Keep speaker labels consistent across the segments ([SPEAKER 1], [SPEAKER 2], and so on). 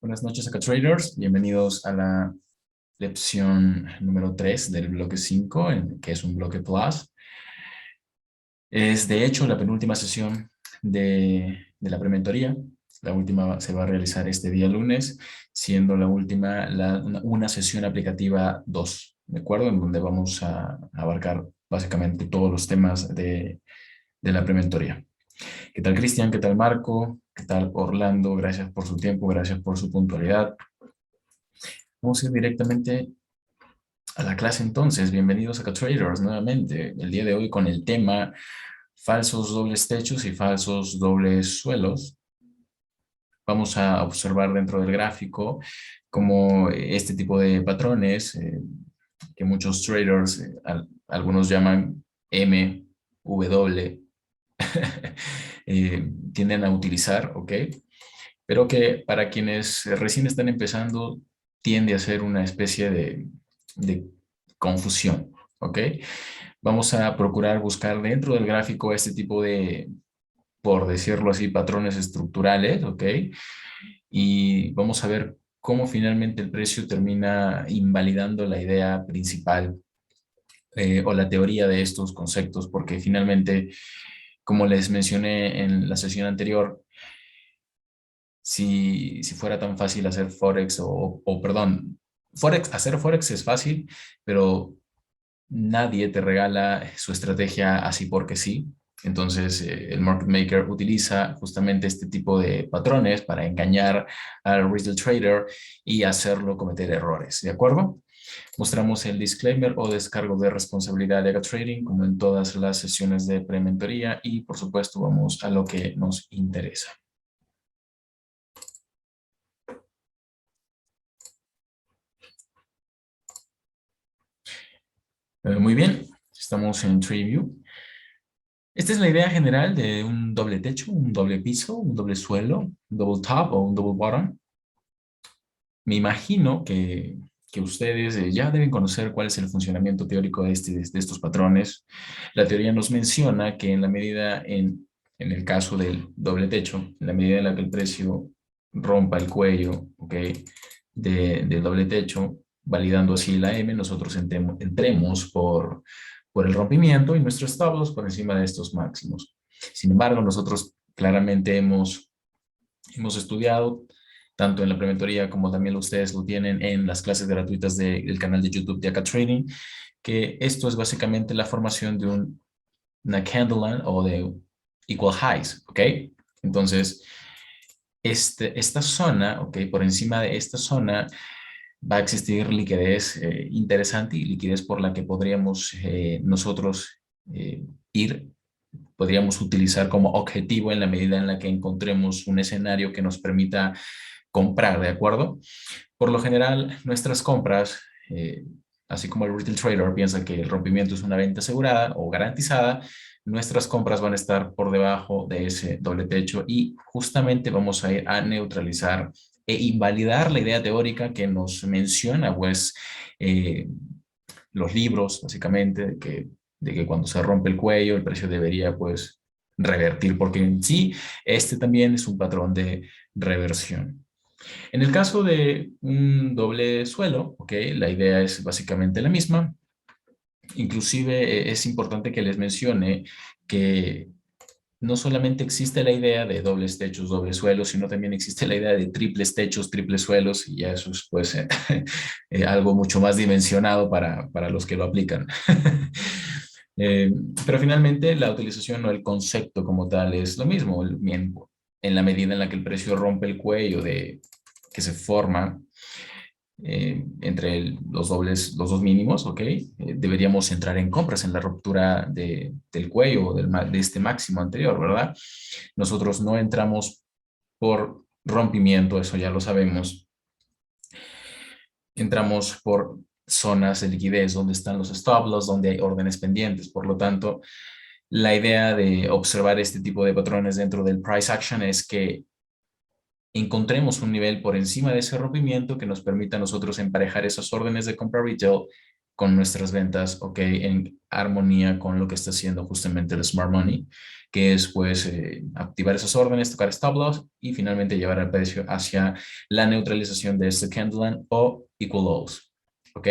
[SPEAKER 1] Buenas noches acá traders, bienvenidos a la lección número 3 del bloque 5, que es un bloque plus. Es de hecho la penúltima sesión de la prementoría. La última se va a realizar este día lunes, siendo la última una sesión aplicativa 2, ¿de acuerdo? En donde vamos a abarcar básicamente todos los temas de la prementoría. ¿Qué tal, Cristian? ¿Qué tal, Marco? ¿Qué tal, Orlando? Gracias por su tiempo, gracias por su puntualidad. Vamos a ir directamente a la clase entonces. Bienvenidos a Traders nuevamente. El día de hoy con el tema falsos dobles techos y falsos dobles suelos. Vamos a observar dentro del gráfico como este tipo de patrones que muchos traders, algunos llaman M, W, tienden a utilizar, ¿ok? Pero que para quienes recién están empezando tiende a ser una especie de confusión, ¿ok? Vamos a procurar buscar dentro del gráfico este tipo de, por decirlo así, patrones estructurales, ¿ok? Y vamos a ver cómo finalmente el precio termina invalidando la idea principal o la teoría de estos conceptos, porque finalmente, como les mencioné en la sesión anterior, si fuera tan fácil hacer Forex perdón, hacer Forex es fácil, pero nadie te regala su estrategia así porque sí. Entonces, el market maker utiliza justamente este tipo de patrones para engañar al retail trader y hacerlo cometer errores, ¿de acuerdo? Mostramos el disclaimer o descargo de responsabilidad de trading como en todas las sesiones de prementoría y, por supuesto, vamos a lo que nos interesa. Muy bien, estamos en TradingView. Esta es la idea general de un doble techo, un doble piso, un doble suelo, un double top o un double bottom. Me imagino que ustedes ya deben conocer cuál es el funcionamiento teórico de estos patrones. La teoría nos menciona que en la medida, en el caso del doble techo, en la medida en la que el precio rompa el cuello, ¿ok?, del doble techo, validando así la M, nosotros entremos por el rompimiento y nuestros stop loss por encima de estos máximos. Sin embargo, nosotros claramente hemos estudiado tanto en la prementoría como también ustedes lo tienen en las clases gratuitas del canal de YouTube de Aka Trading, que esto es básicamente la formación de una candle line o de equal highs, ¿ok? Entonces, esta zona, ¿ok? Por encima de esta zona va a existir liquidez interesante y liquidez por la que podríamos nosotros ir, podríamos utilizar como objetivo en la medida en la que encontremos un escenario que nos permita comprar, ¿de acuerdo? Por lo general, nuestras compras, así como el retail trader piensa que el rompimiento es una venta asegurada o garantizada, nuestras compras van a estar por debajo de ese doble techo y justamente vamos a ir a neutralizar e invalidar la idea teórica que nos menciona, pues, eh, los libros, básicamente, de que cuando se rompe el cuello, el precio debería, pues, revertir, porque en sí, este también es un patrón de reversión. En el caso de un doble suelo, ¿ok? La idea es básicamente la misma. Inclusive es importante que les mencione que no solamente existe la idea de dobles techos, dobles suelos, sino también existe la idea de triples techos, triples suelos, y ya eso es pues algo mucho más dimensionado para los que lo aplican. Eh, pero finalmente la utilización o el concepto como tal es lo mismo, en la medida en la que el precio rompe el cuello que se forma entre los dos mínimos, ¿ok? Deberíamos entrar en compras en la ruptura del cuello o de este máximo anterior, ¿verdad? Nosotros no entramos por rompimiento, eso ya lo sabemos. Entramos por zonas de liquidez donde están los stop loss, donde hay órdenes pendientes. Por lo tanto, la idea de observar este tipo de patrones dentro del price action es que encontremos un nivel por encima de ese rompimiento que nos permita a nosotros emparejar esas órdenes de compra retail con nuestras ventas, ok, en armonía con lo que está haciendo justamente el Smart Money, que es pues activar esas órdenes, tocar stop loss y finalmente llevar el precio hacia la neutralización de este candle line o equal lows, ok.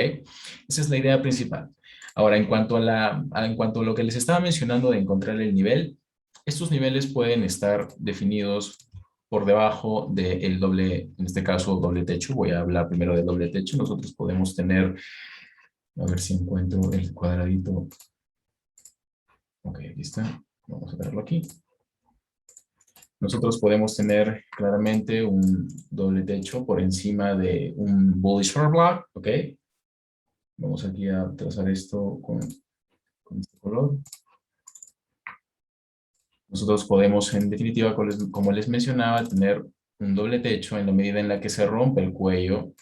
[SPEAKER 1] Esa es la idea principal. Ahora, en cuanto a lo que les estaba mencionando de encontrar el nivel, estos niveles pueden estar definidos por debajo del doble, en este caso, doble techo. Voy a hablar primero del doble techo. Nosotros podemos tener, a ver si encuentro el cuadradito. Ok, aquí está. Vamos a verlo aquí. Nosotros podemos tener claramente un doble techo por encima de un bullish short block, ok. Vamos aquí a trazar esto con este color. Nosotros podemos, en definitiva, como les mencionaba, tener un doble techo en la medida en la que se rompe el cuello.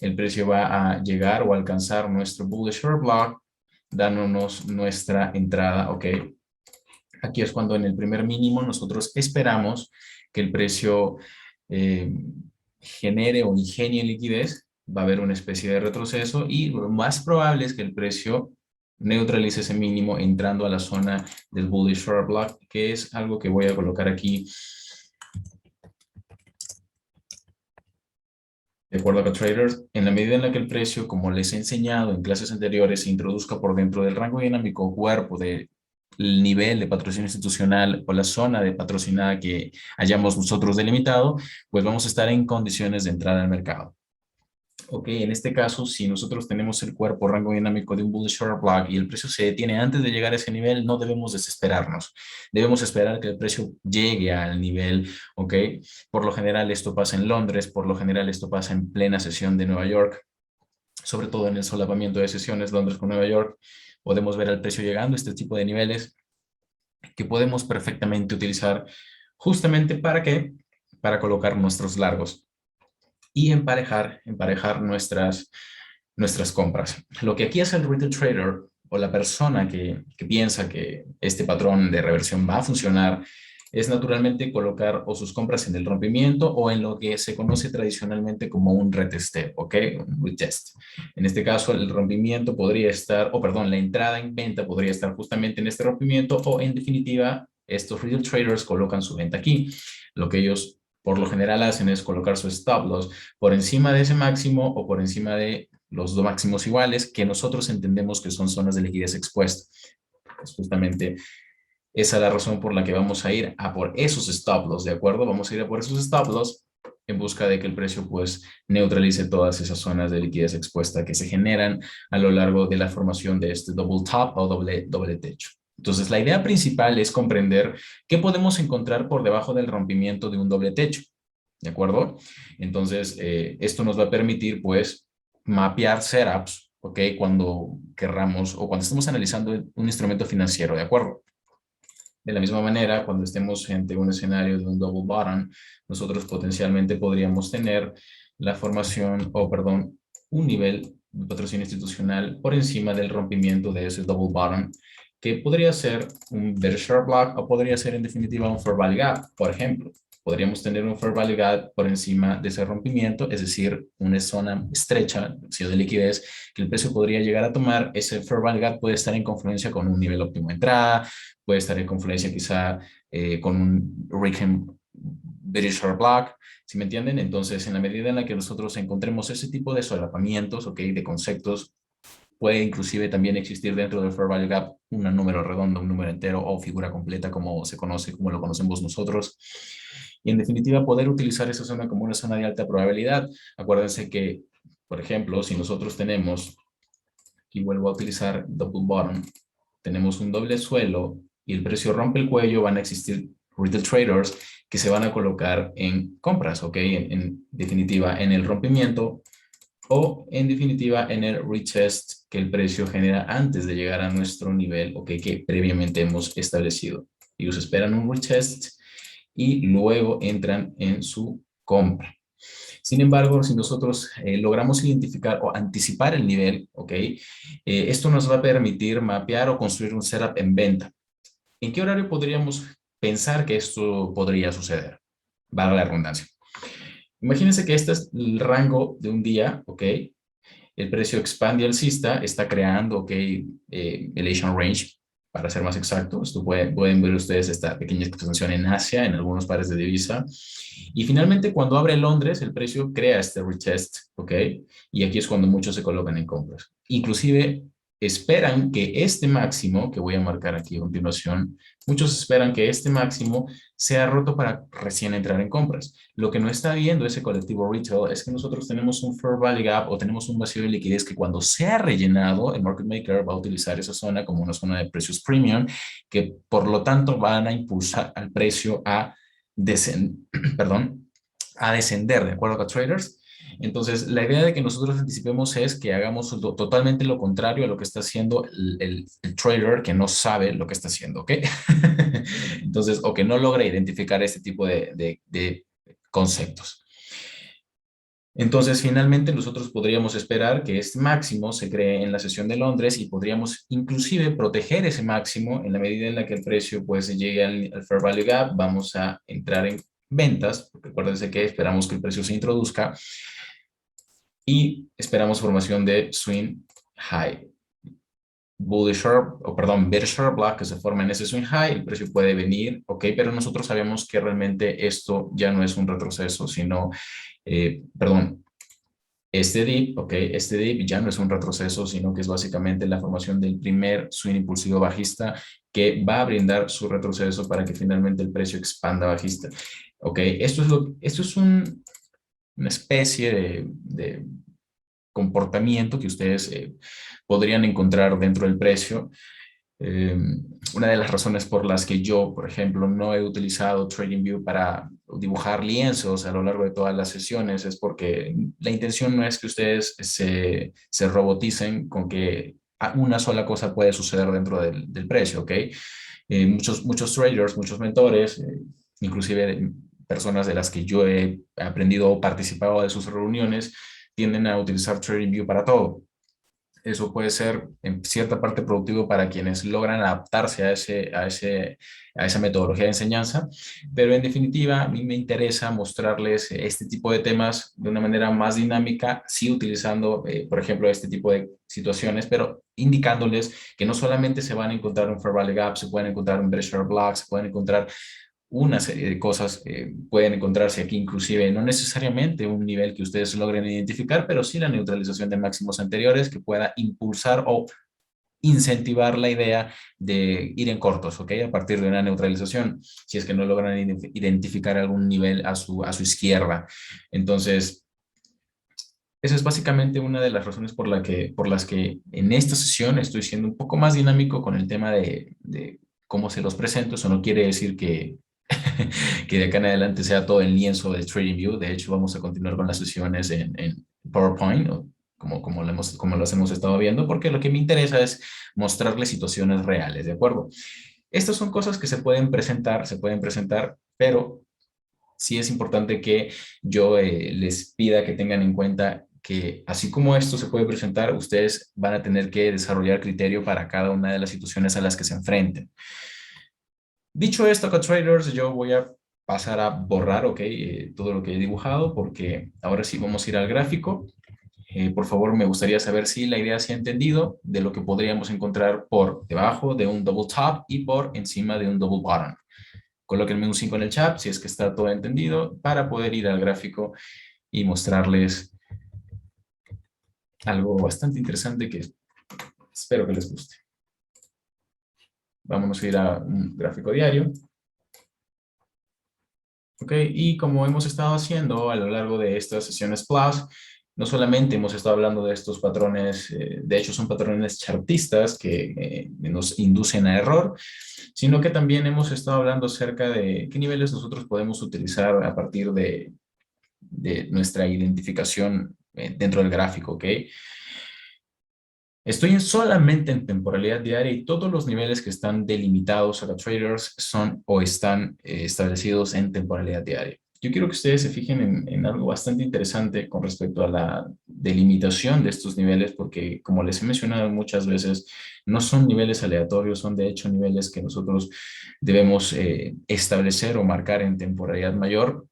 [SPEAKER 1] El precio va a llegar o alcanzar nuestro bullish short block, dándonos nuestra entrada, ¿ok? Aquí es cuando en el primer mínimo nosotros esperamos que el precio eh, genere o ingenie liquidez. Va a haber una especie de retroceso y lo más probable es que el precio neutralice ese mínimo entrando a la zona del bullish short block, que es algo que voy a colocar aquí. De acuerdo a traders, en la medida en la que el precio, como les he enseñado en clases anteriores, se introduzca por dentro del rango dinámico cuerpo del nivel de patrocinio institucional o la zona de patrocinada que hayamos nosotros delimitado, pues vamos a estar en condiciones de entrar al mercado. Ok, en este caso, si nosotros tenemos el cuerpo rango dinámico de un bullish short block y el precio se detiene antes de llegar a ese nivel, no debemos desesperarnos. Debemos esperar que el precio llegue al nivel, ok. Por lo general esto pasa en Londres, por lo general esto pasa en plena sesión de Nueva York, sobre todo en el solapamiento de sesiones Londres con Nueva York. Podemos ver al precio llegando a este tipo de niveles que podemos perfectamente utilizar justamente ¿para qué? Para colocar nuestros largos y emparejar nuestras compras. Lo que aquí hace el retail trader o la persona que piensa que este patrón de reversión va a funcionar es naturalmente colocar o sus compras en el rompimiento o en lo que se conoce tradicionalmente como un retesteo, ¿ok? Un retest. En este caso, el rompimiento podría estar, o perdón, la entrada en venta podría estar justamente en este rompimiento o en definitiva, estos retail traders colocan su venta aquí. Lo que ellos por lo general hacen es colocar su stop loss por encima de ese máximo o por encima de los dos máximos iguales que nosotros entendemos que son zonas de liquidez expuesta. Pues justamente esa es la razón por la que vamos a ir a por esos stop loss, ¿de acuerdo? Vamos a ir a por esos stop loss en busca de que el precio pues neutralice todas esas zonas de liquidez expuesta que se generan a lo largo de la formación de este double top o doble techo. Entonces, la idea principal es comprender qué podemos encontrar por debajo del rompimiento de un doble techo, ¿de acuerdo? Entonces, esto nos va a permitir, pues, mapear setups, ¿ok? Cuando querramos o cuando estemos analizando un instrumento financiero, ¿de acuerdo? De la misma manera, cuando estemos ante un escenario de un double bottom, nosotros potencialmente podríamos tener la formación, o perdón, un nivel de patrocinio institucional por encima del rompimiento de ese double bottom, que podría ser un bearish short block o podría ser en definitiva un fair value gap, por ejemplo. Podríamos tener un fair value gap por encima de ese rompimiento, es decir, una zona estrecha de liquidez que el precio podría llegar a tomar. Ese fair value gap puede estar en confluencia con un nivel óptimo de entrada, puede estar en confluencia quizá con un Rechem British Short Block, ¿sí me entienden? Entonces, en la medida en la que nosotros encontremos ese tipo de solapamientos, ¿ok? De conceptos, puede inclusive también existir dentro del Fair Value Gap un número redondo, un número entero o figura completa como se conoce, como lo conocemos nosotros. Y en definitiva, poder utilizar esa zona como una zona de alta probabilidad. Acuérdense que, por ejemplo, si nosotros tenemos, y vuelvo a utilizar double bottom, tenemos un doble suelo y el precio rompe el cuello, van a existir retail traders que se van a colocar en compras, ¿ok? En definitiva, en el rompimiento o en definitiva en el retest que el precio genera antes de llegar a nuestro nivel, ¿ok? Que previamente hemos establecido. Ellos esperan un retest y luego entran en su compra. Sin embargo, si nosotros logramos identificar o anticipar el nivel, ¿ok? Esto nos va a permitir mapear o construir un setup en venta. ¿En qué horario podríamos pensar que esto podría suceder? Valga la redundancia. Imagínense que este es el rango de un día, ¿ok? el precio expande alcista, está creando, ok, el Asian Range, para ser más exactos. Esto pueden ver ustedes esta pequeña expansión en Asia, en algunos pares de divisa. Y finalmente, cuando abre Londres, el precio crea este retest, ¿ok? Y aquí es cuando muchos se colocan en compras. Inclusive, esperan que este máximo, que voy a marcar aquí a continuación, muchos esperan que este máximo sea roto para recién entrar en compras. Lo que no está viendo ese colectivo retail es que nosotros tenemos un fair value gap o tenemos un vacío de liquidez que cuando sea rellenado, el market maker va a utilizar esa zona como una zona de precios premium, que por lo tanto van a impulsar al precio a perdón, a descender, ¿de acuerdo con traders? Entonces, la idea de que nosotros anticipemos es que hagamos totalmente lo contrario a lo que está haciendo el trader que no sabe lo que está haciendo, ¿ok? Entonces, o que no logra identificar este tipo de conceptos. Entonces, finalmente, nosotros podríamos esperar que este máximo se cree en la sesión de Londres y podríamos inclusive proteger ese máximo en la medida en la que el precio pues llegue al Fair Value Gap. Vamos a entrar en ventas, porque acuérdense que esperamos que el precio se introduzca y esperamos formación de Swing High. Bullish o perdón, bearish block que se forma en ese swing high, el precio puede venir, ok, pero nosotros sabemos que realmente esto ya no es un retroceso, sino, perdón, este dip, ok, este dip ya no es un retroceso, sino que es básicamente la formación del primer swing impulsivo bajista que va a brindar su retroceso para que finalmente el precio expanda bajista. Ok, esto es una especie de comportamiento que ustedes podrían encontrar dentro del precio. Eh, una de las razones por las que yo, por ejemplo, no he utilizado TradingView para dibujar lienzos a lo largo de todas las sesiones es porque la intención no es que ustedes se roboticen con que una sola cosa puede suceder dentro del precio, ¿ok? Muchos traders, muchos mentores, inclusive personas de las que yo he aprendido o participado de sus reuniones, tienden a utilizar TradingView para todo. Eso puede ser en cierta parte productivo para quienes logran adaptarse a esa metodología de enseñanza, pero en definitiva a mí me interesa mostrarles este tipo de temas de una manera más dinámica, sí utilizando, por ejemplo, este tipo de situaciones, pero indicándoles que no solamente se van a encontrar un Fair Value Gap, se pueden encontrar un Bearish Block, se pueden encontrar una serie de cosas que pueden encontrarse aquí, inclusive no necesariamente un nivel que ustedes logren identificar, pero sí la neutralización de máximos anteriores que pueda impulsar o incentivar la idea de ir en cortos, ¿ok? A partir de una neutralización, si es que no logran identificar algún nivel a su izquierda. Entonces, esa es básicamente una de las razones por las que en esta sesión estoy siendo un poco más dinámico con el tema de cómo se los presento. Eso no quiere decir que de acá en adelante sea todo el lienzo de TradingView. De hecho, vamos a continuar con las sesiones en PowerPoint, ¿no? Como las hemos estado viendo, porque lo que me interesa es mostrarles situaciones reales, ¿de acuerdo? Estas son cosas que se pueden presentar, pero sí es importante que yo les pida que tengan en cuenta que así como esto se puede presentar, ustedes van a tener que desarrollar criterio para cada una de las situaciones a las que se enfrenten. Dicho esto, acá traders, yo voy a pasar a borrar, ok, todo lo que he dibujado, porque ahora sí vamos a ir al gráfico. Por favor, me gustaría saber si la idea se ha entendido de lo que podríamos encontrar por debajo de un double top y por encima de un double bottom. Colóquenme un 5 en el chat si es que está todo entendido para poder ir al gráfico y mostrarles algo bastante interesante que espero que les guste. Vámonos a ir a un gráfico diario. Ok, y como hemos estado haciendo a lo largo de estas sesiones Plus, no solamente hemos estado hablando de estos patrones, de hecho son patrones chartistas que nos inducen a error, sino que también hemos estado hablando acerca de qué niveles nosotros podemos utilizar a partir de nuestra identificación dentro del gráfico, ¿ok? Estoy solamente en temporalidad diaria y todos los niveles que están delimitados a los traders son o están establecidos en temporalidad diaria. Yo quiero que ustedes se fijen en algo bastante interesante con respecto a la delimitación de estos niveles, porque como les he mencionado muchas veces, no son niveles aleatorios, son de hecho niveles que nosotros debemos establecer o marcar en temporalidad mayor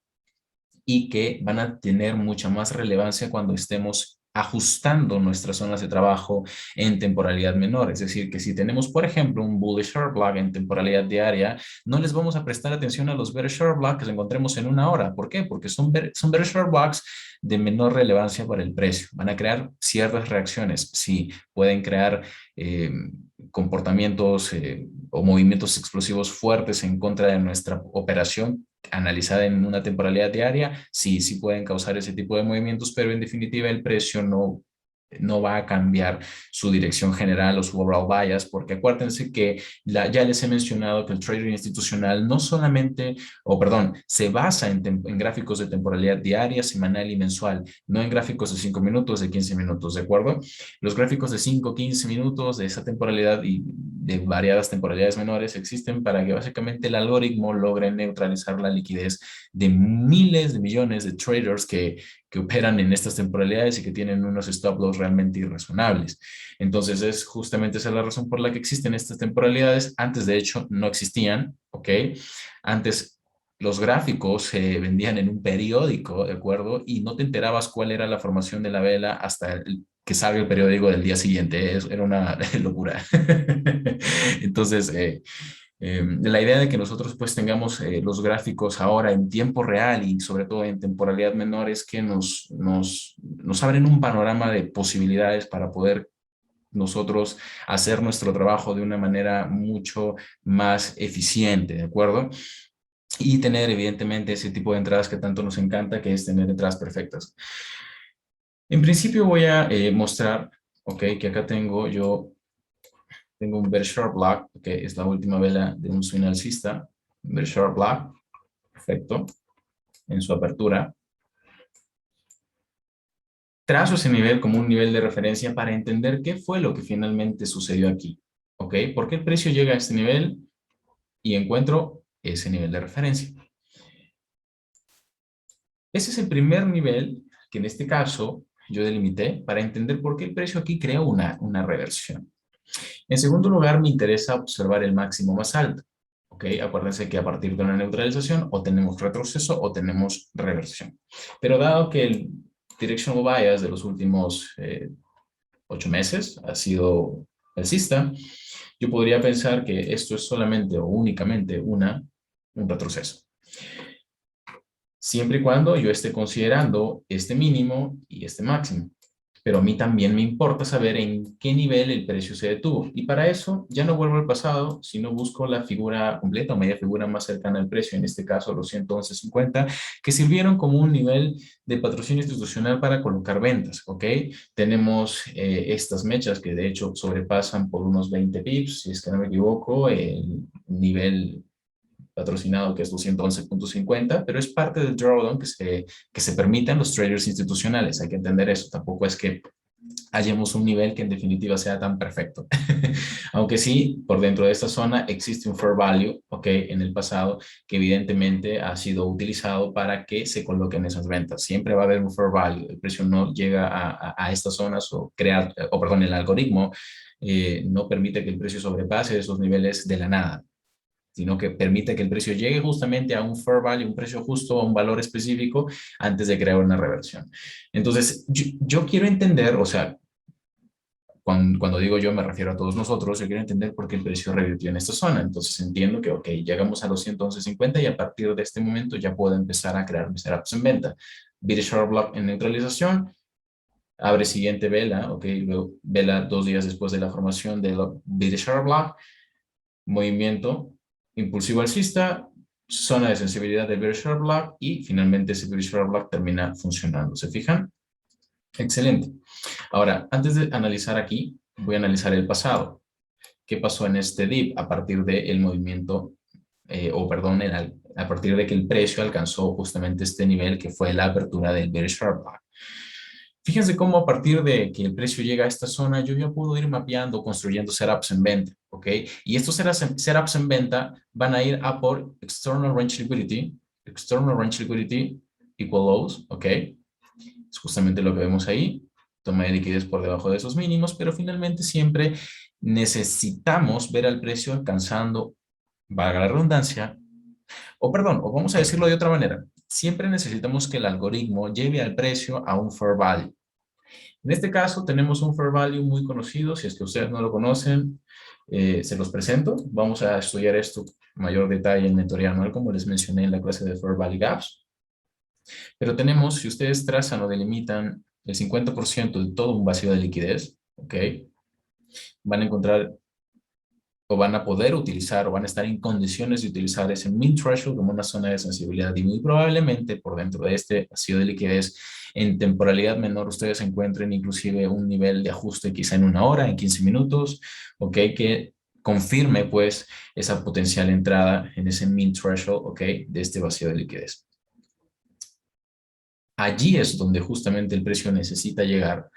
[SPEAKER 1] y que van a tener mucha más relevancia cuando estemos ajustando nuestras zonas de trabajo en temporalidad menor. Es decir, que si tenemos, por ejemplo, un bullish short block en temporalidad diaria, no les vamos a prestar atención a los bearish short blocks que encontremos en una hora. ¿Por qué? Porque son bearish short blocks de menor relevancia para el precio. Van a crear ciertas reacciones. Sí, pueden crear comportamientos o movimientos explosivos fuertes en contra de nuestra operación analizada en una temporalidad diaria, sí, sí pueden causar ese tipo de movimientos, pero en definitiva el precio no va a cambiar su dirección general o su overall bias, porque acuérdense que ya les he mencionado que el trader institucional no solamente, o perdón, se basa en gráficos de temporalidad diaria, semanal y mensual, no en gráficos de 5 minutos, de 15 minutos, ¿de acuerdo? Los gráficos de 5, 15 minutos de esa temporalidad y de variadas temporalidades menores existen para que básicamente el algoritmo logre neutralizar la liquidez de miles de millones de traders que operan en estas temporalidades y que tienen unos stop loss realmente irrazonables. Entonces es justamente esa la razón por la que existen estas temporalidades. Antes de hecho no existían, ¿ok? Antes los gráficos se vendían en un periódico, ¿de acuerdo? Y no te enterabas cuál era la formación de la vela hasta que salga el periódico del día siguiente. Era una locura. Entonces, la idea de que nosotros pues tengamos los gráficos ahora en tiempo real y sobre todo en temporalidad menor es que nos abren un panorama de posibilidades para poder nosotros hacer nuestro trabajo de una manera mucho más eficiente, ¿de acuerdo? Y tener evidentemente ese tipo de entradas que tanto nos encanta, que es tener entradas perfectas. En principio voy a mostrar, ok, que acá tengo un bear sharp block, que es la última vela de un swing alcista, un bear sharp block, perfecto, en su apertura. Trazo ese nivel como un nivel de referencia para entender qué fue lo que finalmente sucedió aquí, ok, por qué el precio llega a este nivel y encuentro ese nivel de referencia. Ese es el primer nivel que en este caso yo delimité para entender por qué el precio aquí crea una reversión. En segundo lugar, me interesa observar el máximo más alto. ¿Ok? Acuérdense que a partir de una neutralización o tenemos retroceso o tenemos reversión. Pero dado que el directional bias de los últimos 8 meses ha sido alcista, yo podría pensar que esto es solamente o únicamente un retroceso. Siempre y cuando yo esté considerando este mínimo y este máximo. Pero a mí también me importa saber en qué nivel el precio se detuvo. Y para eso ya no vuelvo al pasado, sino busco la figura completa o media figura más cercana al precio, en este caso los 111.50, que sirvieron como un nivel de patrocinio institucional para colocar ventas, ¿ok? Tenemos estas mechas que de hecho sobrepasan por unos 20 pips, si es que no me equivoco, el nivel patrocinado que es 211.50, pero es parte del drawdown que se permiten los traders institucionales. Hay que entender eso. Tampoco es que hallemos un nivel que en definitiva sea tan perfecto. Aunque sí, por dentro de esta zona existe un fair value, ¿ok? En el pasado, que evidentemente ha sido utilizado para que se coloquen esas ventas. Siempre va a haber un fair value. El precio no llega a estas zonas o perdón, el algoritmo no permite que el precio sobrepase esos niveles de la nada, sino que permite que el precio llegue justamente a un fair value, un precio justo, a un valor específico antes de crear una reversión. Entonces, yo quiero entender, o sea, cuando digo yo me refiero a todos nosotros, yo quiero entender por qué el precio revirtió en esta zona. Entonces entiendo que, ok, llegamos a los 111.50 y a partir de este momento ya puedo empezar a crear mis setups en venta. Beat Sharp Block en neutralización, abre siguiente vela, ok, luego vela 2 días después de la formación de Beat Sharp Block, movimiento impulsivo alcista, zona de sensibilidad del bearish short block y finalmente ese bearish short block termina funcionando. ¿Se fijan? Excelente. Ahora, antes de analizar aquí, voy a analizar el pasado. ¿Qué pasó en este dip a partir del movimiento, perdón, a partir de que el precio alcanzó justamente este nivel que fue la apertura del bearish short block? Fíjense cómo a partir de que el precio llega a esta zona, yo ya puedo ir mapeando, construyendo setups en venta, ¿ok? Y estos setups en venta van a ir a por external range liquidity equal lows, ¿ok? Es justamente lo que vemos ahí, toma de liquidez por debajo de esos mínimos, pero finalmente siempre necesitamos ver al precio alcanzando, valga la redundancia, o perdón, o vamos a decirlo de otra manera, siempre necesitamos que el algoritmo lleve al precio a un fair value. En este caso tenemos un fair value muy conocido. Si es que ustedes no lo conocen, se los presento. Vamos a estudiar esto en mayor detalle en mentoría anual, como les mencioné en la clase de fair value gaps. Pero tenemos, si ustedes trazan o delimitan el 50% de todo un vacío de liquidez, ¿ok? Van a encontrar o van a poder utilizar o van a estar en condiciones de utilizar ese mean threshold como una zona de sensibilidad y muy probablemente por dentro de este vacío de liquidez en temporalidad menor ustedes encuentren inclusive un nivel de ajuste quizá en 1 hora, en 15 minutos, ¿ok? Que confirme pues esa potencial entrada en ese mean threshold, ¿ok? De este vacío de liquidez. Allí es donde justamente el precio necesita llegar.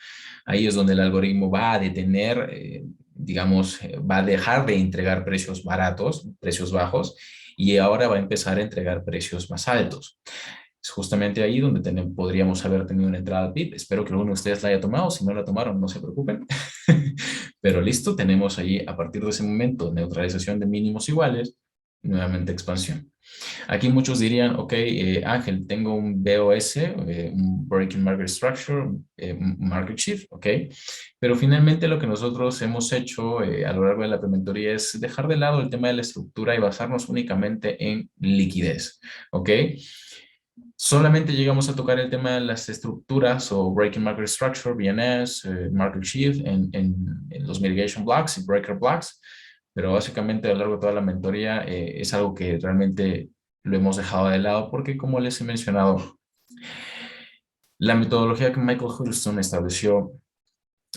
[SPEAKER 1] Ahí es donde el algoritmo va a detener, digamos, va a dejar de entregar precios baratos, precios bajos, y ahora va a empezar a entregar precios más altos. Es justamente ahí donde podríamos haber tenido una entrada al PIB. Espero que alguno de ustedes la haya tomado. Si no la tomaron, no se preocupen. Pero listo, tenemos ahí a partir de ese momento neutralización de mínimos iguales, nuevamente expansión. Aquí muchos dirían, ok, Ángel, tengo un BOS, un Breaking Market Structure, un Market Shift, ok, pero finalmente lo que nosotros hemos hecho a lo largo de la mentoría es dejar de lado el tema de la estructura y basarnos únicamente en liquidez, ok. Solamente llegamos a tocar el tema de las estructuras o Breaking Market Structure, BMS, Market Shift en los Mitigation Blocks y Breaker Blocks, pero básicamente a lo largo de toda la mentoría es algo que realmente lo hemos dejado de lado porque como les he mencionado, la metodología que Michael Hurlston estableció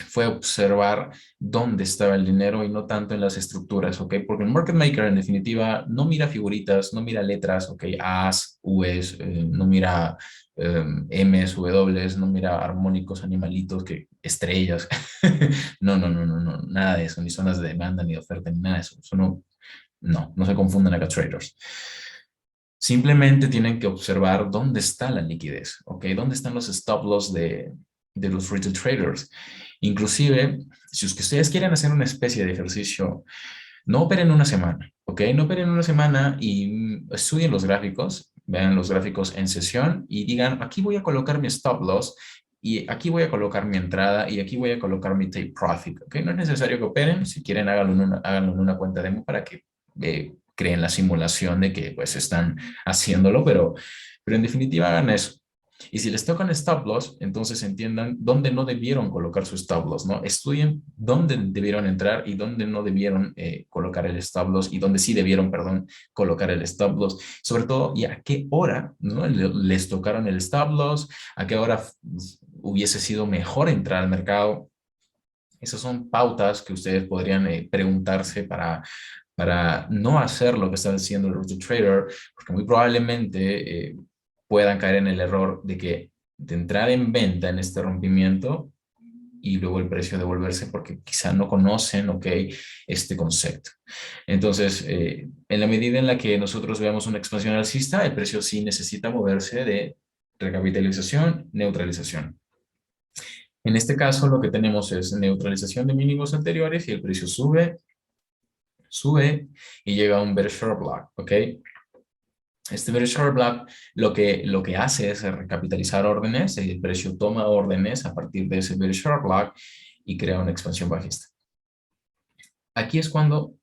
[SPEAKER 1] fue observar dónde estaba el dinero y no tanto en las estructuras, ¿ok? Porque el market maker en definitiva no mira figuritas, no mira letras, ¿ok? A's, U's, no mira M's, W's, no mira armónicos, animalitos, estrellas. No, no, no, no, no, nada de eso, ni zonas de demanda, ni de oferta, ni nada de eso. Eso no se confundan acá traders. Simplemente tienen que observar dónde está la liquidez, ¿ok? ¿Dónde están los stop loss de los retail traders? Inclusive, si ustedes quieren hacer una especie de ejercicio, no operen una semana, ¿ok? No operen una semana y estudien los gráficos, vean los gráficos en sesión y digan, aquí voy a colocar mi stop loss y aquí voy a colocar mi entrada y aquí voy a colocar mi take profit, ¿ok? No es necesario que operen, si quieren háganlo en una cuenta demo para que creen la simulación de que pues están haciéndolo, pero en definitiva hagan eso. Y si les tocan stop loss, entonces entiendan dónde no debieron colocar su stop loss, ¿no? Estudien dónde debieron entrar y dónde no debieron colocar el stop loss y dónde sí debieron, perdón, colocar el stop loss. Sobre todo, y a qué hora, ¿no? Les tocaron el stop loss, a qué hora hubiese sido mejor entrar al mercado. Esas son pautas que ustedes podrían preguntarse para no hacer lo que está haciendo el retail trader, porque muy probablemente puedan caer en el error de entrar en venta en este rompimiento y luego el precio devolverse porque quizá no conocen, ok, este concepto. Entonces, en la medida en la que nosotros veamos una expansión alcista, el precio sí necesita moverse de recapitalización, neutralización. En este caso, lo que tenemos es neutralización de mínimos anteriores y el precio sube y llega a un bearish short block, ¿ok? Este bearish short block lo que hace es recapitalizar órdenes, el precio toma órdenes a partir de ese bearish short block y crea una expansión bajista. Aquí es cuando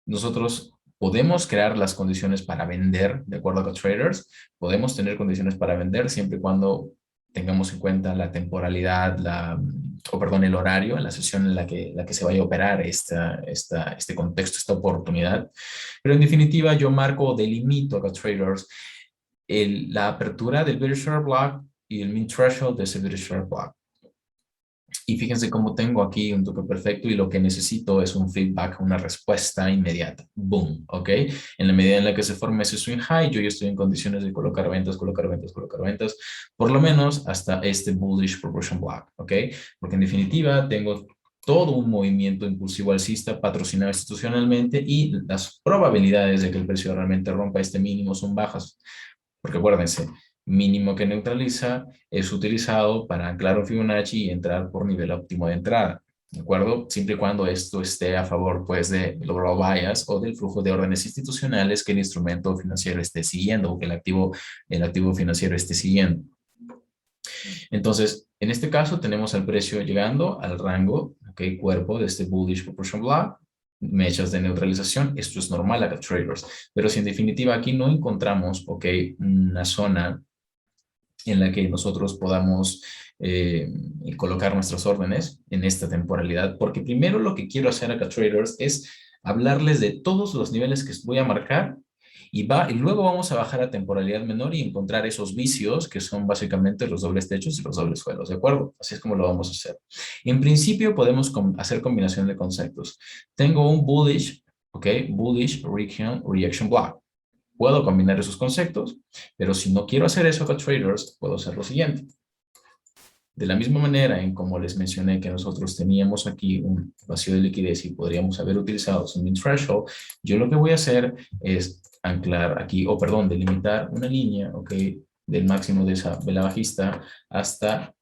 [SPEAKER 1] nosotros podemos crear las condiciones para vender, de acuerdo con traders, podemos tener condiciones para vender siempre y cuando tengamos en cuenta la temporalidad, el horario, la sesión en la que se vaya a operar este contexto, esta oportunidad. Pero en definitiva, yo marco o delimito acá traders la apertura del bearish short block y el mean threshold de ese bearish short block. Y fíjense cómo tengo aquí un toque perfecto y lo que necesito es un feedback, una respuesta inmediata. Boom, ¿ok? En la medida en la que se forme ese swing high, yo ya estoy en condiciones de colocar ventas, colocar ventas, colocar ventas, por lo menos hasta este bullish proportion block, ¿ok? Porque en definitiva tengo todo un movimiento impulsivo alcista patrocinado institucionalmente y las probabilidades de que el precio realmente rompa este mínimo son bajas. Porque acuérdense, mínimo que neutraliza es utilizado para anclar un Fibonacci y entrar por nivel óptimo de entrada. ¿De acuerdo? Siempre y cuando esto esté a favor, pues, de el overall bias o del flujo de órdenes institucionales que el instrumento financiero esté siguiendo o que el activo financiero esté siguiendo. Entonces, En este caso tenemos al precio llegando al rango, ok, cuerpo de este bullish proportion block, mechas de neutralización. Esto es normal acá, traders. Pero si en definitiva aquí no encontramos, ok, una zona en la que nosotros podamos colocar nuestras órdenes en esta temporalidad, porque primero lo que quiero hacer acá, traders, es hablarles de todos los niveles que voy a marcar y luego vamos a bajar a temporalidad menor y encontrar esos vicios que son básicamente los dobles techos y los dobles suelos, ¿de acuerdo? Así es como lo vamos a hacer. En principio podemos hacer combinación de conceptos. Tengo un bullish, ¿ok? Bullish reaction block. Puedo combinar esos conceptos, pero si no quiero hacer eso con traders, puedo hacer lo siguiente. De la misma manera en como les mencioné que nosotros teníamos aquí un vacío de liquidez y podríamos haber utilizado un min threshold, yo lo que voy a hacer es anclar aquí, o perdón, delimitar una línea, ok, del máximo de esa vela bajista hasta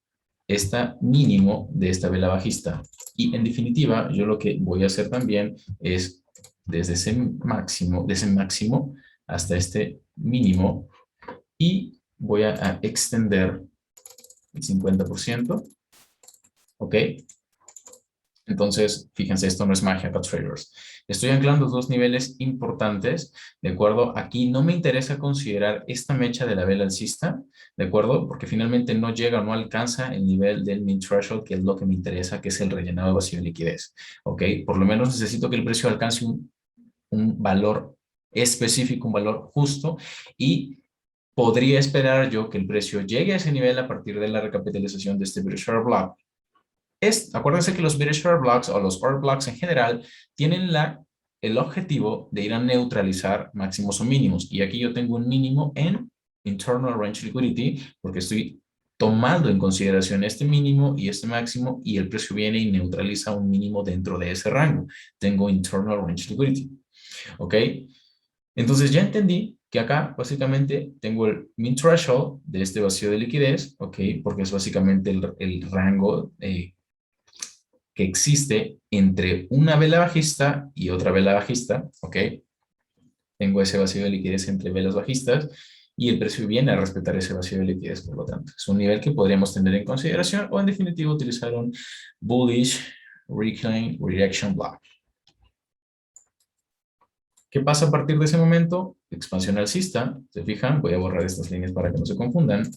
[SPEAKER 1] esta mínimo de esta vela bajista. Y en definitiva, yo lo que voy a hacer también es desde ese máximo hasta este mínimo y voy a extender el 50%, ¿ok? Entonces, fíjense, esto no es magia para traders. Estoy anclando dos niveles importantes, ¿de acuerdo? Aquí no me interesa considerar esta mecha de la vela alcista, ¿de acuerdo? Porque finalmente no llega o no alcanza el nivel del min threshold, que es lo que me interesa, que es el rellenado vacío de liquidez, ¿ok? Por lo menos necesito que el precio alcance un valor específico, un valor justo, y podría esperar yo que el precio llegue a ese nivel a partir de la recapitalización de este bearish order block. Acuérdense que los bearish order blocks o los order blocks en general tienen el objetivo de ir a neutralizar máximos o mínimos. Y aquí yo tengo un mínimo en internal range liquidity porque estoy tomando en consideración este mínimo y este máximo y el precio viene y neutraliza un mínimo dentro de ese rango. Tengo internal range liquidity. ¿Ok? Entonces ya entendí que acá básicamente tengo el min threshold de este vacío de liquidez, ¿ok? Porque es básicamente el rango que existe entre una vela bajista y otra vela bajista, ¿ok? Tengo ese vacío de liquidez entre velas bajistas y el precio viene a respetar ese vacío de liquidez, por lo tanto. Es un nivel que podríamos tener en consideración o en definitiva utilizar un bullish recline reaction block. ¿Qué pasa a partir de ese momento? Expansión alcista, ¿se fijan? Voy a borrar estas líneas para que no se confundan.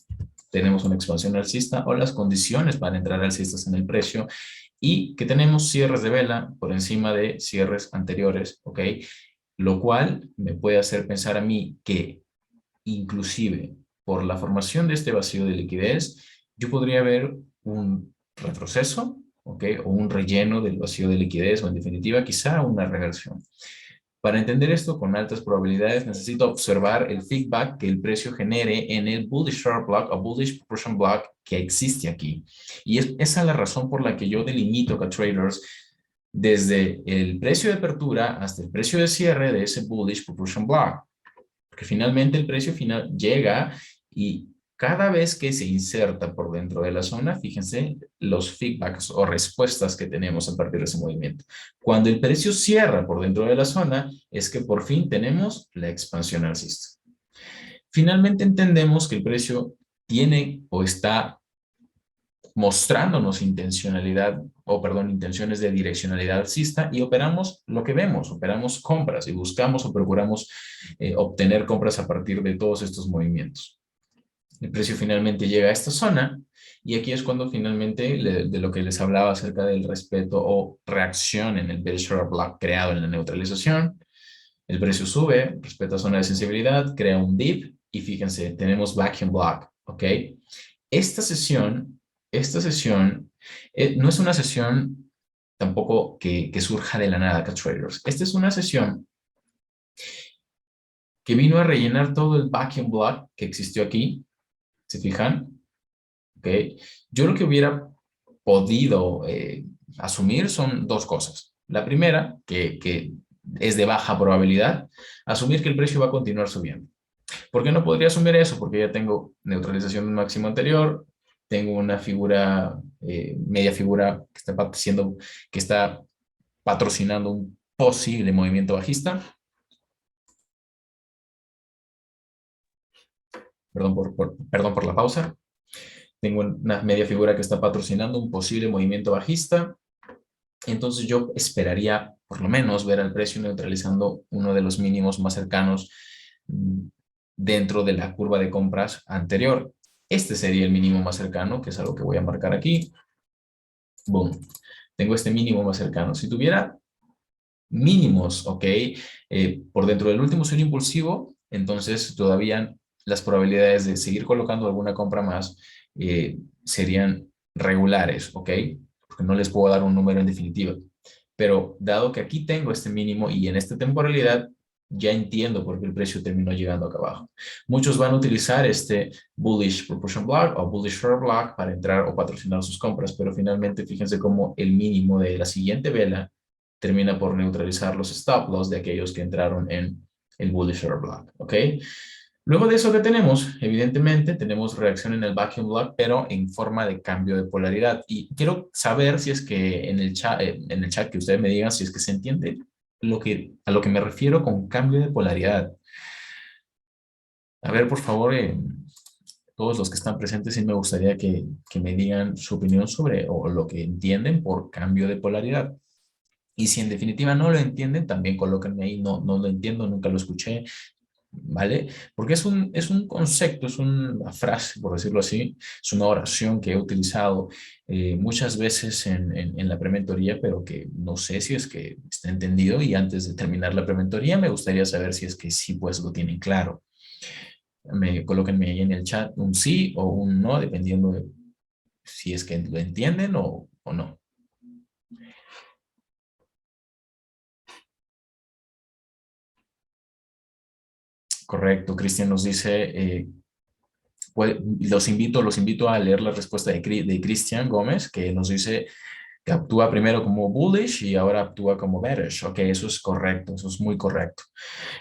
[SPEAKER 1] Tenemos una expansión alcista o las condiciones para entrar alcistas en el precio y que tenemos cierres de vela por encima de cierres anteriores, ¿ok? Lo cual me puede hacer pensar a mí que inclusive por la formación de este vacío de liquidez, yo podría ver un retroceso, ¿ok? O un relleno del vacío de liquidez o en definitiva quizá una reversión. Para entender esto con altas probabilidades, necesito observar el feedback que el precio genere en el bullish order block o bullish proportion block que existe aquí. Y esa es la razón por la que yo delimito a traders desde el precio de apertura hasta el precio de cierre de ese bullish proportion block. Porque finalmente el precio final llega y cada vez que se inserta por dentro de la zona, fíjense los feedbacks o respuestas que tenemos a partir de ese movimiento. Cuando el precio cierra por dentro de la zona, es que por fin tenemos la expansión alcista. Finalmente entendemos que el precio tiene o está mostrándonos intencionalidad, o perdón, intenciones de direccionalidad alcista y operamos lo que vemos, operamos compras y buscamos o procuramos obtener compras a partir de todos estos movimientos. El precio finalmente llega a esta zona y aquí es cuando finalmente de lo que les hablaba acerca del respeto o reacción en el bearish order block creado en la neutralización. El precio sube, respeta zona de sensibilidad, crea un dip y fíjense, tenemos vacuum block, ¿ok? Esta sesión no es una sesión tampoco que surja de la nada acá, traders. Esta es una sesión que vino a rellenar todo el vacuum block que existió aquí. ¿Se fijan? ¿Ok? Yo lo que hubiera podido asumir son dos cosas. La primera, que es de baja probabilidad, asumir que el precio va a continuar subiendo. ¿Por qué no podría asumir eso? Porque ya tengo neutralización del máximo anterior, tengo una figura, media figura que está patrocinando un posible movimiento bajista. Perdón por la pausa. Tengo una media figura que está patrocinando un posible movimiento bajista. Entonces yo esperaría por lo menos ver al precio neutralizando uno de los mínimos más cercanos mm, dentro de la curva de compras anterior. Este sería el mínimo más cercano, que es algo que voy a marcar aquí. Boom. Tengo este mínimo más cercano. Si tuviera mínimos, ¿ok? Por dentro del último suelo impulsivo, entonces todavía las probabilidades de seguir colocando alguna compra más serían regulares, ¿ok? Porque no les puedo dar un número en definitiva. Pero dado que aquí tengo este mínimo y en esta temporalidad, ya entiendo por qué el precio terminó llegando acá abajo. Muchos van a utilizar este bullish proportion block o bullish short block para entrar o patrocinar sus compras, pero finalmente fíjense cómo el mínimo de la siguiente vela termina por neutralizar los stop loss de aquellos que entraron en el bullish short block, ¿ok? Luego de eso que tenemos, evidentemente tenemos reacción en el vacuum block, pero en forma de cambio de polaridad. Y quiero saber si es que en el chat que ustedes me digan si es que se entiende a lo que me refiero con cambio de polaridad. A ver, por favor, todos los que están presentes, sí me gustaría que me digan su opinión sobre o lo que entienden por cambio de polaridad. Y si en definitiva no lo entienden, también colóquenme ahí, no lo entiendo, nunca lo escuché, ¿vale? Porque es un concepto, es una frase, por decirlo así, es una oración que he utilizado muchas veces en la prementoría, pero que no sé si es que está entendido y antes de terminar la prementoría me gustaría saber si es que sí, pues lo tienen claro. Colóquenme ahí en el chat un sí o un no, dependiendo de si es que lo entienden o no. Correcto, Cristian nos dice, los invito a leer la respuesta de Cristian Gómez, que nos dice que actúa primero como bullish y ahora actúa como bearish. Ok, eso es correcto, eso es muy correcto.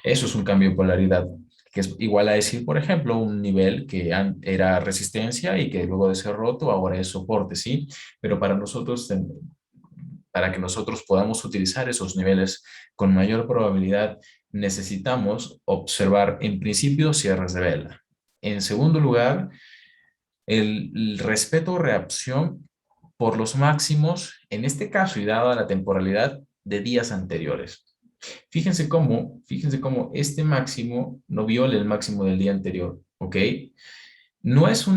[SPEAKER 1] Eso es un cambio de polaridad, que es igual a decir, por ejemplo, un nivel que era resistencia y que luego de ser roto ahora es soporte, ¿sí? Pero para nosotros, para que nosotros podamos utilizar esos niveles con mayor probabilidad, necesitamos observar en principio cierres de vela. En segundo lugar, el respeto o reacción por los máximos, en este caso y dada la temporalidad de días anteriores. Fíjense cómo este máximo no viola el máximo del día anterior, ¿ok? No es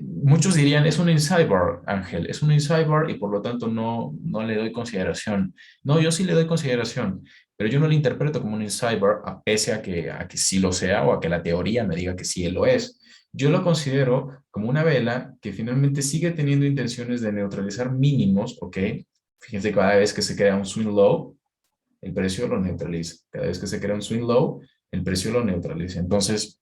[SPEAKER 1] muchos dirían, es un inside bar, Ángel, es un inside bar y por lo tanto no le doy consideración. No, yo sí le doy consideración, pero yo no lo interpreto como un inside bar pese a que sí lo sea o a que la teoría me diga que sí lo es. Yo lo considero como una vela que finalmente sigue teniendo intenciones de neutralizar mínimos, ¿ok? Fíjense que cada vez que se crea un swing low, el precio lo neutraliza. Cada vez que se crea un swing low, el precio lo neutraliza. Entonces,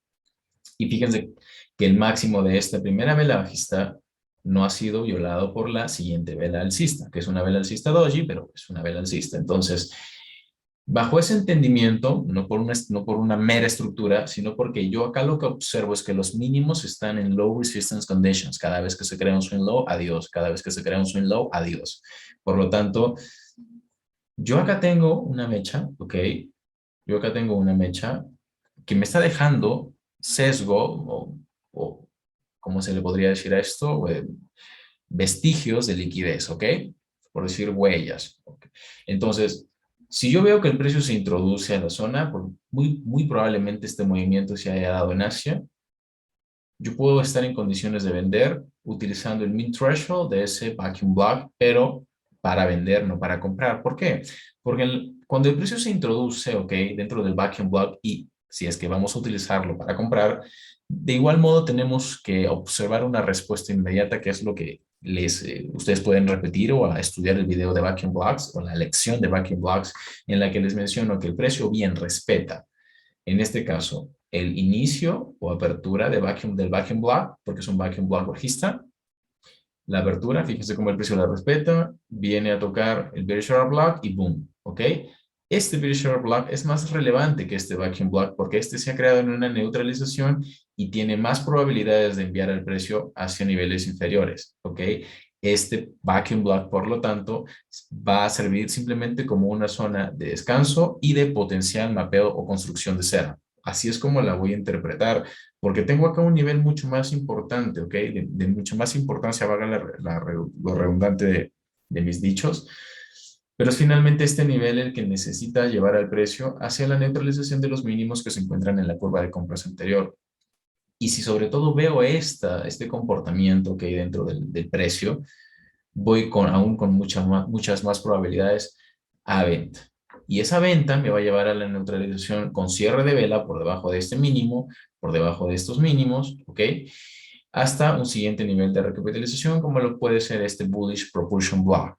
[SPEAKER 1] y fíjense que el máximo de esta primera vela bajista no ha sido violado por la siguiente vela alcista, que es una vela alcista doji, pero es una vela alcista. Entonces, bajo ese entendimiento, no por una mera estructura, sino porque yo acá lo que observo es que los mínimos están en low resistance conditions. Cada vez que se crea un swing low, adiós. Cada vez que se crea un swing low, adiós. Por lo tanto, yo acá tengo una mecha, ¿ok? Yo acá tengo una mecha que me está dejando sesgo o ¿cómo se le podría decir a esto? Vestigios de liquidez, ¿ok? Por decir huellas. ¿Ok? Entonces, si yo veo que el precio se introduce a la zona, muy probablemente este movimiento se haya dado en Asia, yo puedo estar en condiciones de vender utilizando el mid threshold de ese vacuum block, pero para vender, no para comprar. ¿Por qué? Porque cuando el precio se introduce, ok, dentro del vacuum block y si es que vamos a utilizarlo para comprar, de igual modo tenemos que observar una respuesta inmediata, que es lo que ustedes pueden repetir o a estudiar el video de vacuum blocks o la lección de vacuum blocks en la que les menciono que el precio bien respeta en este caso, el inicio o apertura del vacuum block, porque es un vacuum block bajista. La apertura, fíjense cómo el precio la respeta, viene a tocar el bearish order block y boom, ¿ok? Este bearish order block es más relevante que este vacuum block porque este se ha creado en una neutralización y tiene más probabilidades de enviar el precio hacia niveles inferiores, ¿ok? Este vacuum block, por lo tanto, va a servir simplemente como una zona de descanso y de potencial mapeo o construcción de cera. Así es como la voy a interpretar porque tengo acá un nivel mucho más importante, ¿ok? De mucha más importancia, valga lo redundante de mis dichos, pero es finalmente este nivel el que necesita llevar al precio hacia la neutralización de los mínimos que se encuentran en la curva de compras anterior. Y si sobre todo veo este comportamiento que hay dentro del precio, voy aún con muchas más probabilidades a venta. Y esa venta me va a llevar a la neutralización con cierre de vela por debajo de este mínimo, por debajo de estos mínimos, ¿ok? Hasta un siguiente nivel de recapitalización, como lo puede ser este bullish propulsion block,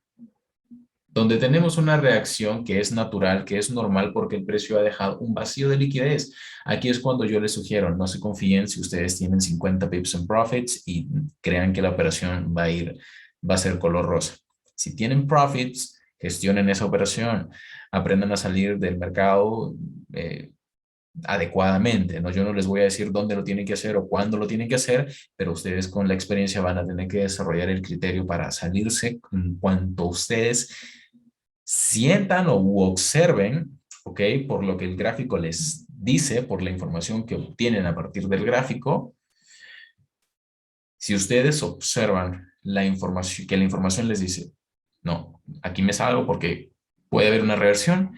[SPEAKER 1] donde tenemos una reacción que es natural, que es normal porque el precio ha dejado un vacío de liquidez. Aquí es cuando yo les sugiero, no se confíen si ustedes tienen 50 pips en profits y crean que la operación va a ser color rosa. Si tienen profits, gestionen esa operación, aprendan a salir del mercado adecuadamente, ¿no? Yo no les voy a decir dónde lo tienen que hacer o cuándo lo tienen que hacer, pero ustedes con la experiencia van a tener que desarrollar el criterio para salirse en cuanto ustedes sientan o observen, ¿ok? Por lo que el gráfico les dice, por la información que obtienen a partir del gráfico. Si ustedes observan la información, que la información les dice, no, aquí me salgo porque puede haber una reversión,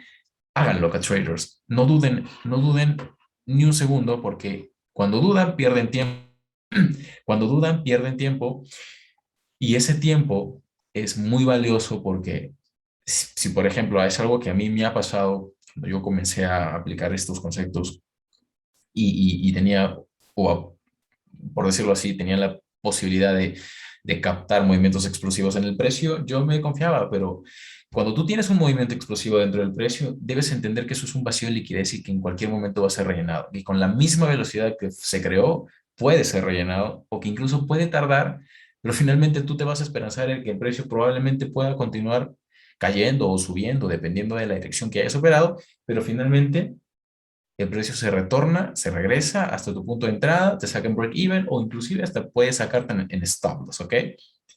[SPEAKER 1] háganlo, traders. No duden ni un segundo porque cuando dudan pierden tiempo. Cuando dudan pierden tiempo y ese tiempo es muy valioso porque si, por ejemplo es algo que a mí me ha pasado cuando yo comencé a aplicar estos conceptos y tenía, por decirlo así, tenía la posibilidad de captar movimientos explosivos en el precio, yo me confiaba, pero cuando tú tienes un movimiento explosivo dentro del precio, debes entender que eso es un vacío de liquidez y que en cualquier momento va a ser rellenado. Y con la misma velocidad que se creó, puede ser rellenado o que incluso puede tardar, pero finalmente tú te vas a esperanzar en que el precio probablemente pueda continuar cayendo o subiendo, dependiendo de la dirección que hayas operado, pero finalmente el precio se retorna, se regresa hasta tu punto de entrada, te saca en break-even o inclusive hasta puedes sacarte en stop loss, ¿ok?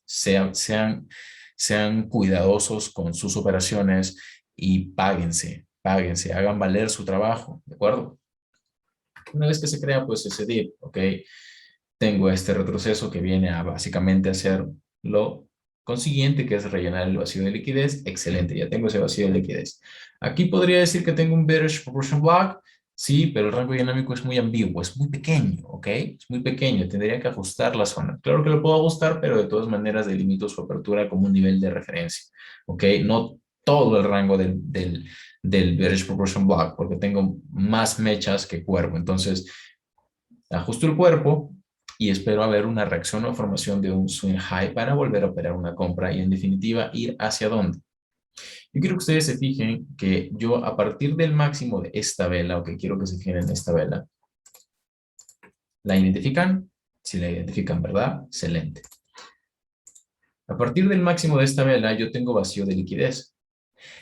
[SPEAKER 1] Sean, sean, sean cuidadosos con sus operaciones y páguense, hagan valer su trabajo, ¿de acuerdo? Una vez que se crea pues ese dip, ¿ok? Tengo este retroceso que viene a básicamente hacer lo consiguiente, que es rellenar el vacío de liquidez. Excelente, ya tengo ese vacío de liquidez. Aquí podría decir que tengo un bearish proportion block, sí, pero el rango dinámico es muy ambiguo, es muy pequeño, ¿ok? Es muy pequeño, tendría que ajustar la zona. Claro que lo puedo ajustar, pero de todas maneras delimito su apertura como un nivel de referencia, ¿ok? No todo el rango del bearish proportion block, porque tengo más mechas que cuerpo. Entonces, ajusto el cuerpo y espero a ver una reacción o formación de un swing high para volver a operar una compra y en definitiva ir hacia dónde. Yo quiero que ustedes se fijen que yo a partir del máximo de esta vela, o que quiero que se fijen en esta vela, ¿la identifican? Si la identifican, ¿verdad? Excelente. A partir del máximo de esta vela yo tengo vacío de liquidez.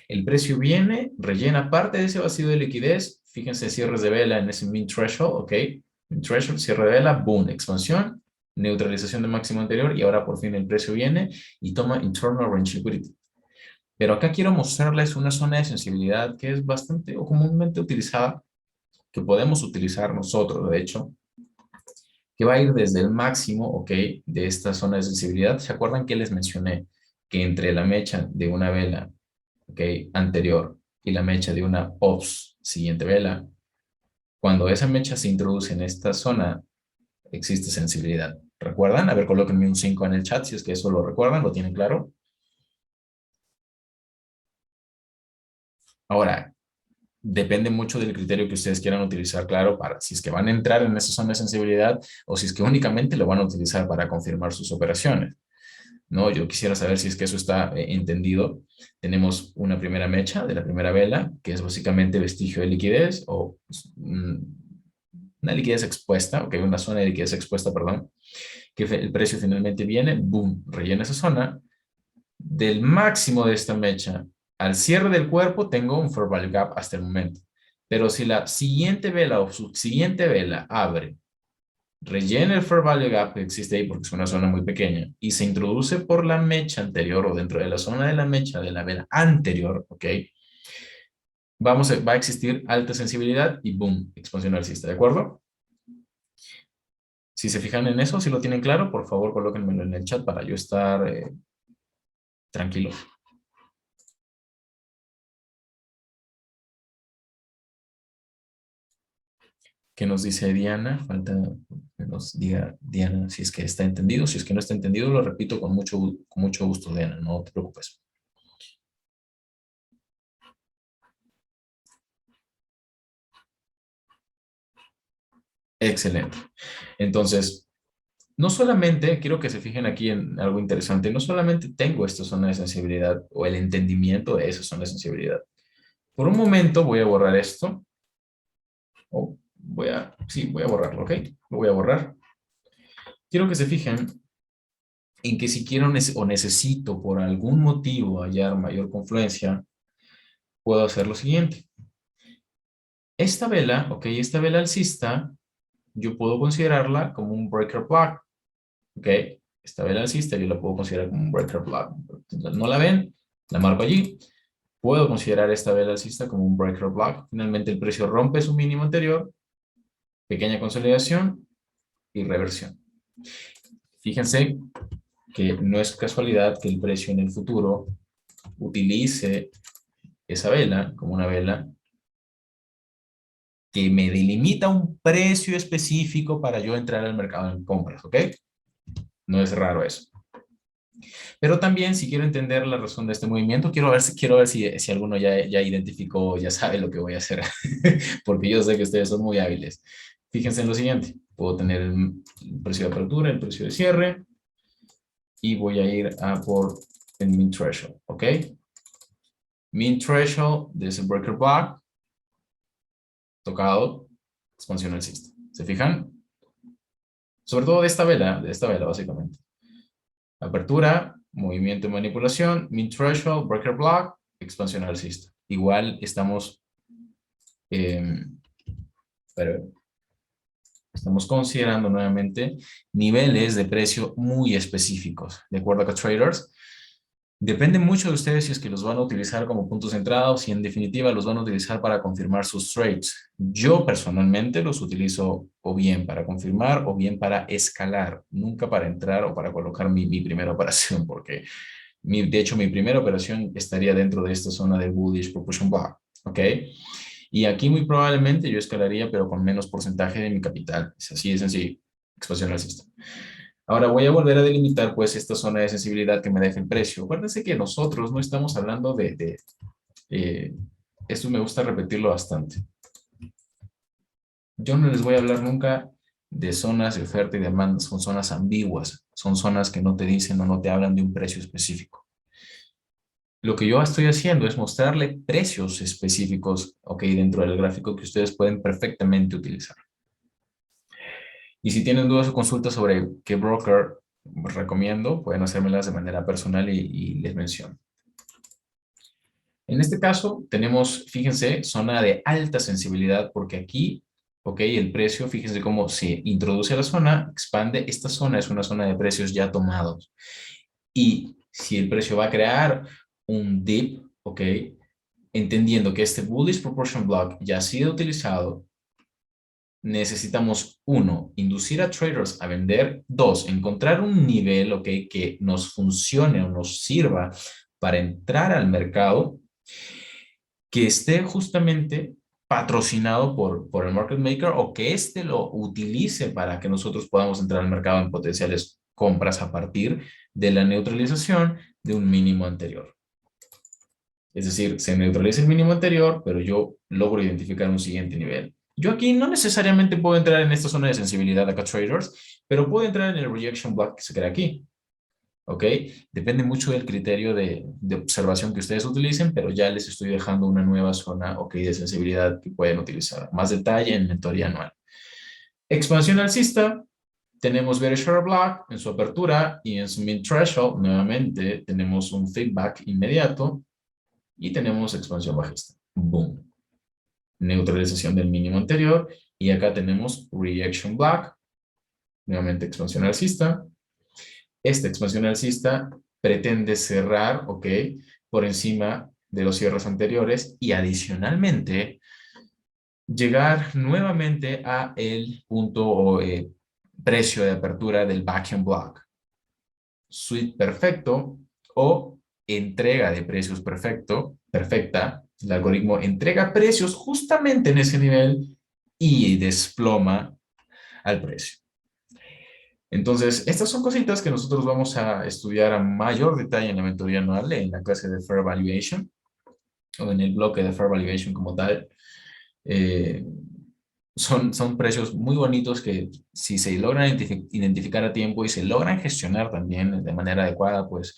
[SPEAKER 1] El precio viene, rellena parte de ese vacío de liquidez. Fíjense cierres de vela en ese min threshold, ¿ok? Min threshold, cierre de vela, boom, expansión, neutralización del máximo anterior y ahora por fin el precio viene y toma internal range liquidity. Pero acá quiero mostrarles una zona de sensibilidad que es bastante o comúnmente utilizada, que podemos utilizar nosotros, de hecho, que va a ir desde el máximo, ¿ok? De esta zona de sensibilidad. ¿Se acuerdan que les mencioné que entre la mecha de una vela, ¿ok? Anterior y la mecha de una POPS siguiente vela, cuando esa mecha se introduce en esta zona, existe sensibilidad? ¿Recuerdan? A ver, colóquenme un 5 en el chat si es que eso lo recuerdan, lo tienen claro. Ahora, depende mucho del criterio que ustedes quieran utilizar, claro, para si es que van a entrar en esa zona de sensibilidad o si es que únicamente lo van a utilizar para confirmar sus operaciones. ¿No? Yo quisiera saber si es que eso está entendido. Tenemos una primera mecha de la primera vela, que es básicamente vestigio de liquidez o una liquidez expuesta, ok, una zona de liquidez expuesta, perdón, que el precio finalmente viene, boom, rellena esa zona. Del máximo de esta mecha al cierre del cuerpo tengo un fair value gap hasta el momento. Pero si la siguiente vela o subsiguiente vela abre, rellena el fair value gap que existe ahí porque es una zona muy pequeña y se introduce por la mecha anterior o dentro de la zona de la mecha de la vela anterior, ¿ok? Va a existir alta sensibilidad y boom, expansión alcista, ¿de acuerdo? Si se fijan en eso, si lo tienen claro, por favor colóquenmelo en el chat para yo estar tranquilo. ¿Qué nos dice Diana? Falta que nos diga Diana si es que está entendido. Si es que no está entendido, lo repito con mucho gusto, Diana, no te preocupes. Excelente. Entonces, no solamente, quiero que se fijen aquí en algo interesante, no solamente tengo esta zona de sensibilidad o el entendimiento de esa zona de sensibilidad. Por un momento voy a borrar esto. O sí, voy a borrarlo, ¿ok? Lo voy a borrar. Quiero que se fijen en que si quiero o necesito por algún motivo hallar mayor confluencia, puedo hacer lo siguiente. Esta vela, ok, esta vela alcista, yo puedo considerarla como un breaker block, ok. Esta vela alcista yo la puedo considerar como un breaker block. ¿No la ven? La marco allí. Puedo considerar esta vela alcista como un breaker block. Finalmente el precio rompe su mínimo anterior, pequeña consolidación y reversión. Fíjense que no es casualidad que el precio en el futuro utilice esa vela como una vela que me delimita un precio específico para yo entrar al mercado en compras, ¿ok? No es raro eso. Pero también, si quiero entender la razón de este movimiento, quiero ver si alguno ya identificó, ya sabe lo que voy a hacer, porque yo sé que ustedes son muy hábiles. Fíjense en lo siguiente, puedo tener el precio de apertura, el precio de cierre, y voy a ir a por el min threshold, ¿ok? Min threshold de ese breaker block, tocado, expansión alcista. ¿Se fijan? Sobre todo de esta vela básicamente. Apertura, movimiento de manipulación, min threshold, breaker block, expansión alcista. Igual estamos, eh, pero estamos considerando nuevamente niveles de precio muy específicos. De acuerdo a traders, depende mucho de ustedes si es que los van a utilizar como puntos de entrada o si en definitiva los van a utilizar para confirmar sus trades. Yo personalmente los utilizo o bien para confirmar o bien para escalar, nunca para entrar o para colocar mi primera operación, porque de hecho mi primera operación estaría dentro de esta zona del bullish proportion block, ¿ok? Y aquí muy probablemente yo escalaría, pero con menos porcentaje de mi capital. Es así de sencillo, expansión alcista. Ahora voy a volver a delimitar pues esta zona de sensibilidad que me deja el precio. Acuérdense que nosotros no estamos hablando eh, esto me gusta repetirlo bastante. Yo no les voy a hablar nunca de zonas de oferta y demanda, son zonas ambiguas, son zonas que no te dicen o no te hablan de un precio específico. Lo que yo estoy haciendo es mostrarle precios específicos, ok, dentro del gráfico que ustedes pueden perfectamente utilizar. Y si tienen dudas o consultas sobre qué broker recomiendo, pueden hacérmelas de manera personal y les menciono. En este caso tenemos, fíjense, zona de alta sensibilidad porque aquí, ok, el precio, fíjense cómo se introduce a la zona, expande. Esta zona es una zona de precios ya tomados. Y si el precio va a crear un dip, ok, entendiendo que este bullish proportion block ya ha sido utilizado, necesitamos, uno, inducir a traders a vender. Dos, encontrar un nivel, ok, que nos funcione o nos sirva para entrar al mercado, que esté justamente patrocinado por el market maker o que éste lo utilice para que nosotros podamos entrar al mercado en potenciales compras a partir de la neutralización de un mínimo anterior. Es decir, se neutraliza el mínimo anterior, pero yo logro identificar un siguiente nivel. Yo aquí no necesariamente puedo entrar en esta zona de sensibilidad acá traders, pero puedo entrar en el rejection block que se crea aquí. ¿Ok? Depende mucho del criterio de observación que ustedes utilicen, pero ya les estoy dejando una nueva zona, ok, de sensibilidad que pueden utilizar. Más detalle en mentoría anual. Expansión alcista, tenemos bearish order block en su apertura y en su mid threshold, nuevamente tenemos un feedback inmediato y tenemos expansión bajista. Boom. Neutralización del mínimo anterior y acá tenemos rejection block, nuevamente expansión alcista. Esta expansión alcista pretende cerrar, ok, por encima de los cierres anteriores y adicionalmente llegar nuevamente a el punto precio de apertura del vacuum block, sweep perfecto o entrega de precios perfecta. El algoritmo entrega precios justamente en ese nivel y desploma al precio. Entonces, estas son cositas que nosotros vamos a estudiar a mayor detalle en la mentoría anual, en la clase de Fair Valuation o en el bloque de Fair Valuation como tal. Eh, son precios muy bonitos que si se logran identificar a tiempo y se logran gestionar también de manera adecuada, pues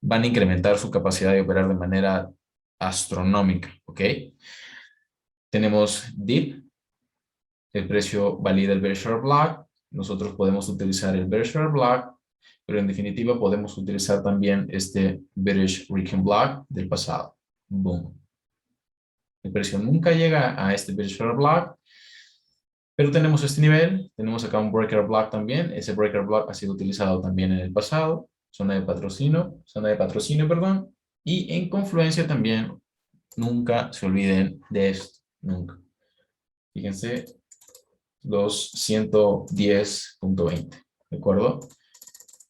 [SPEAKER 1] van a incrementar su capacidad de operar de manera astronómica, ¿ok? Tenemos DIP, el precio valida el Berkshire Block. Nosotros podemos utilizar el Berkshire Block, pero en definitiva podemos utilizar también este British Recon Block del pasado. Boom. El precio nunca llega a este Berkshire Block, pero tenemos este nivel, tenemos acá un breaker block también, ese breaker block ha sido utilizado también en el pasado, zona de patrocinio, perdón, y en confluencia también, nunca se olviden de esto, nunca. Fíjense, los 110.20, ¿de acuerdo?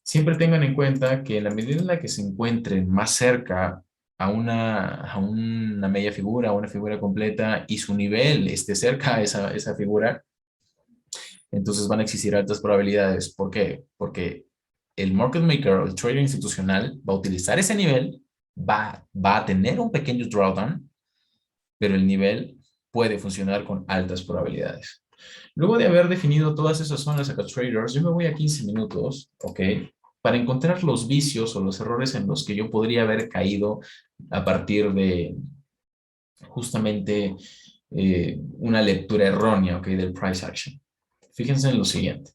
[SPEAKER 1] Siempre tengan en cuenta que en la medida en la que se encuentren más cerca a una media figura, a una figura completa, y su nivel esté cerca a esa figura, entonces van a existir altas probabilidades. ¿Por qué? Porque el market maker o el trader institucional va a utilizar ese nivel, va a tener un pequeño drawdown, pero el nivel puede funcionar con altas probabilidades. Luego de haber definido todas esas zonas acá traders, yo me voy a 15 minutos, ¿ok? Para encontrar los vicios o los errores en los que yo podría haber caído a partir de justamente una lectura errónea, ¿ok? Del price action. Fíjense en lo siguiente.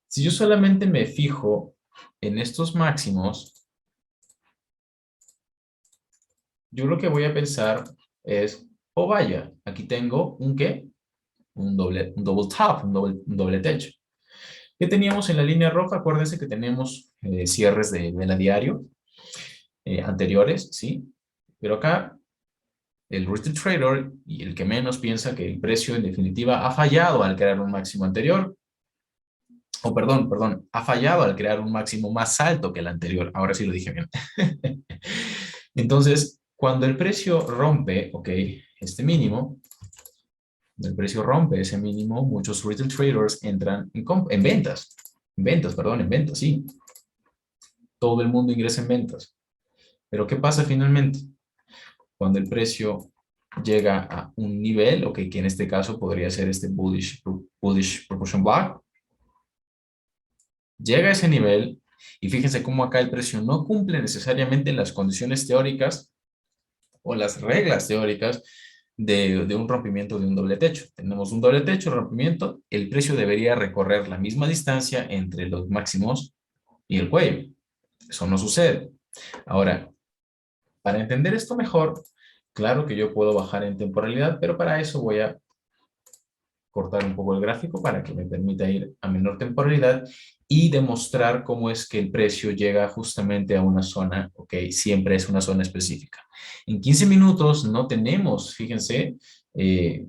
[SPEAKER 1] Si yo solamente me fijo en estos máximos, yo lo que voy a pensar es, oh vaya, aquí tengo un ¿qué? Un double top, un doble techo. ¿Qué teníamos en la línea roja? Acuérdense que tenemos cierres de vela diario anteriores, ¿sí? Pero acá el retail trader y el que menos piensa que el precio en definitiva ha fallado al crear un máximo anterior, o perdón, ha fallado al crear un máximo más alto que el anterior. Ahora sí lo dije bien. Entonces, cuando el precio rompe, ok, este mínimo, el precio rompe ese mínimo, muchos retail traders entran en ventas, sí. Todo el mundo ingresa en ventas. Pero ¿qué pasa finalmente? Cuando el precio llega a un nivel, ok, que en este caso podría ser este bullish proportion block, llega a ese nivel y fíjense cómo acá el precio no cumple necesariamente las condiciones teóricas o las reglas teóricas de un rompimiento de un doble techo. Tenemos un doble techo, rompimiento, el precio debería recorrer la misma distancia entre los máximos y el cuello. Eso no sucede. Ahora, para entender esto mejor, claro que yo puedo bajar en temporalidad, pero para eso voy a cortar un poco el gráfico para que me permita ir a menor temporalidad y demostrar cómo es que el precio llega justamente a una zona, ok, siempre es una zona específica. En 15 minutos no tenemos, fíjense,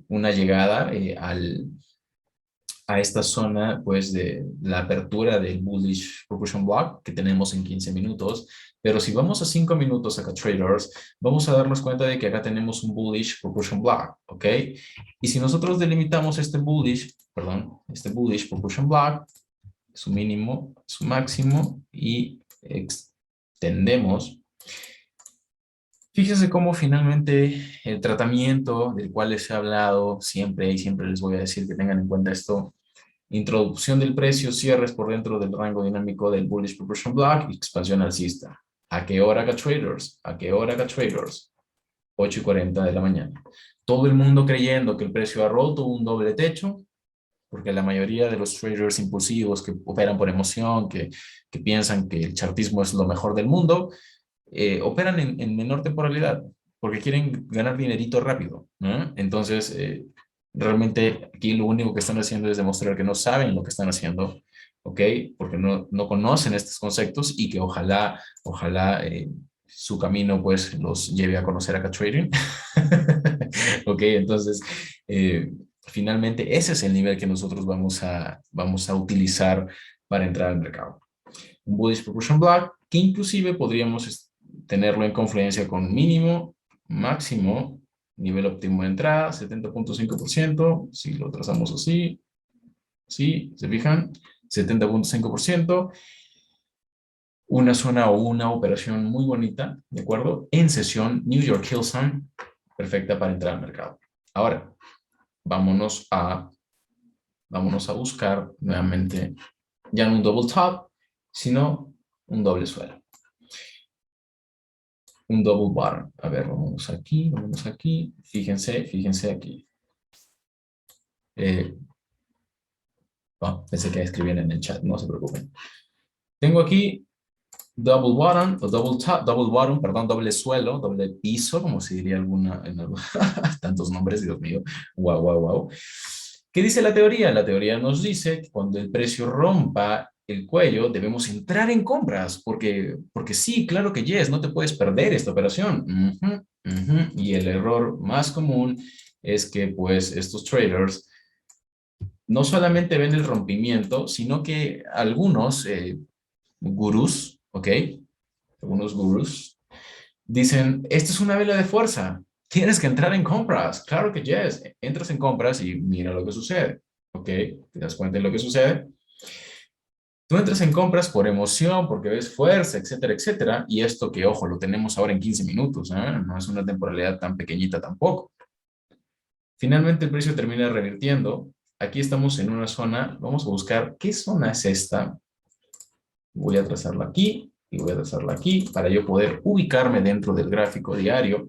[SPEAKER 1] una llegada a esta zona, pues, de la apertura del bullish proportion block que tenemos en 15 minutos. Pero si vamos a 5 minutos acá, traders, vamos a darnos cuenta de que acá tenemos un bullish proportion block, ¿ok? Y si nosotros delimitamos este bullish proportion block, su mínimo, su máximo, y extendemos, fíjense cómo finalmente el tratamiento del cual les he hablado siempre y siempre les voy a decir que tengan en cuenta esto: introducción del precio, cierres por dentro del rango dinámico del bullish proportion block y expansión alcista. ¿A qué hora acá traders? ¿A qué hora acá traders? 8:40 de la mañana. Todo el mundo creyendo que el precio ha roto un doble techo, porque la mayoría de los traders impulsivos que operan por emoción, que piensan que el chartismo es lo mejor del mundo, operan en menor temporalidad, porque quieren ganar dinerito rápido, ¿no? Entonces, realmente aquí lo único que están haciendo es demostrar que no saben lo que están haciendo, ¿ok? Porque no conocen estos conceptos y que ojalá su camino pues los lleve a conocer acá trading. ¿Ok? Entonces, Finalmente, ese es el nivel que nosotros vamos a utilizar para entrar al mercado. Un bullish precaution block que inclusive podríamos tenerlo en confluencia con mínimo, máximo, nivel óptimo de entrada, 70.5%, si lo trazamos así, ¿sí? ¿Se fijan? 70.5%, una zona o una operación muy bonita, ¿de acuerdo? En sesión New York Hillsong, perfecta para entrar al mercado. Ahora, vámonos a buscar nuevamente, ya no un double top, sino un doble suelo. Un double bottom. A ver, vámonos aquí. Fíjense aquí. Pensé que escribían en el chat, no se preocupen. Tengo aquí double bottom, o double top, double bottom, perdón, doble suelo, doble piso, como se diría tantos nombres, Dios mío. Wow, wow, wow. ¿Qué dice la teoría? La teoría nos dice que cuando el precio rompa el cuello, debemos entrar en compras, porque sí, claro que yes, no te puedes perder esta operación. Y el error más común es que, pues, estos traders no solamente ven el rompimiento, sino que algunos gurús, ¿ok? Algunos gurús dicen, esta es una vela de fuerza, tienes que entrar en compras. Claro que yes, entras en compras y mira lo que sucede, ¿ok? ¿Te das cuenta de lo que sucede? Tú entras en compras por emoción, porque ves fuerza, etcétera, etcétera, y esto que, ojo, lo tenemos ahora en 15 minutos, ¿eh? No es una temporalidad tan pequeñita tampoco. Finalmente el precio termina revirtiendo. Aquí estamos en una zona, vamos a buscar qué zona es esta. Voy a trazarla aquí y voy a trazarla aquí para yo poder ubicarme dentro del gráfico diario,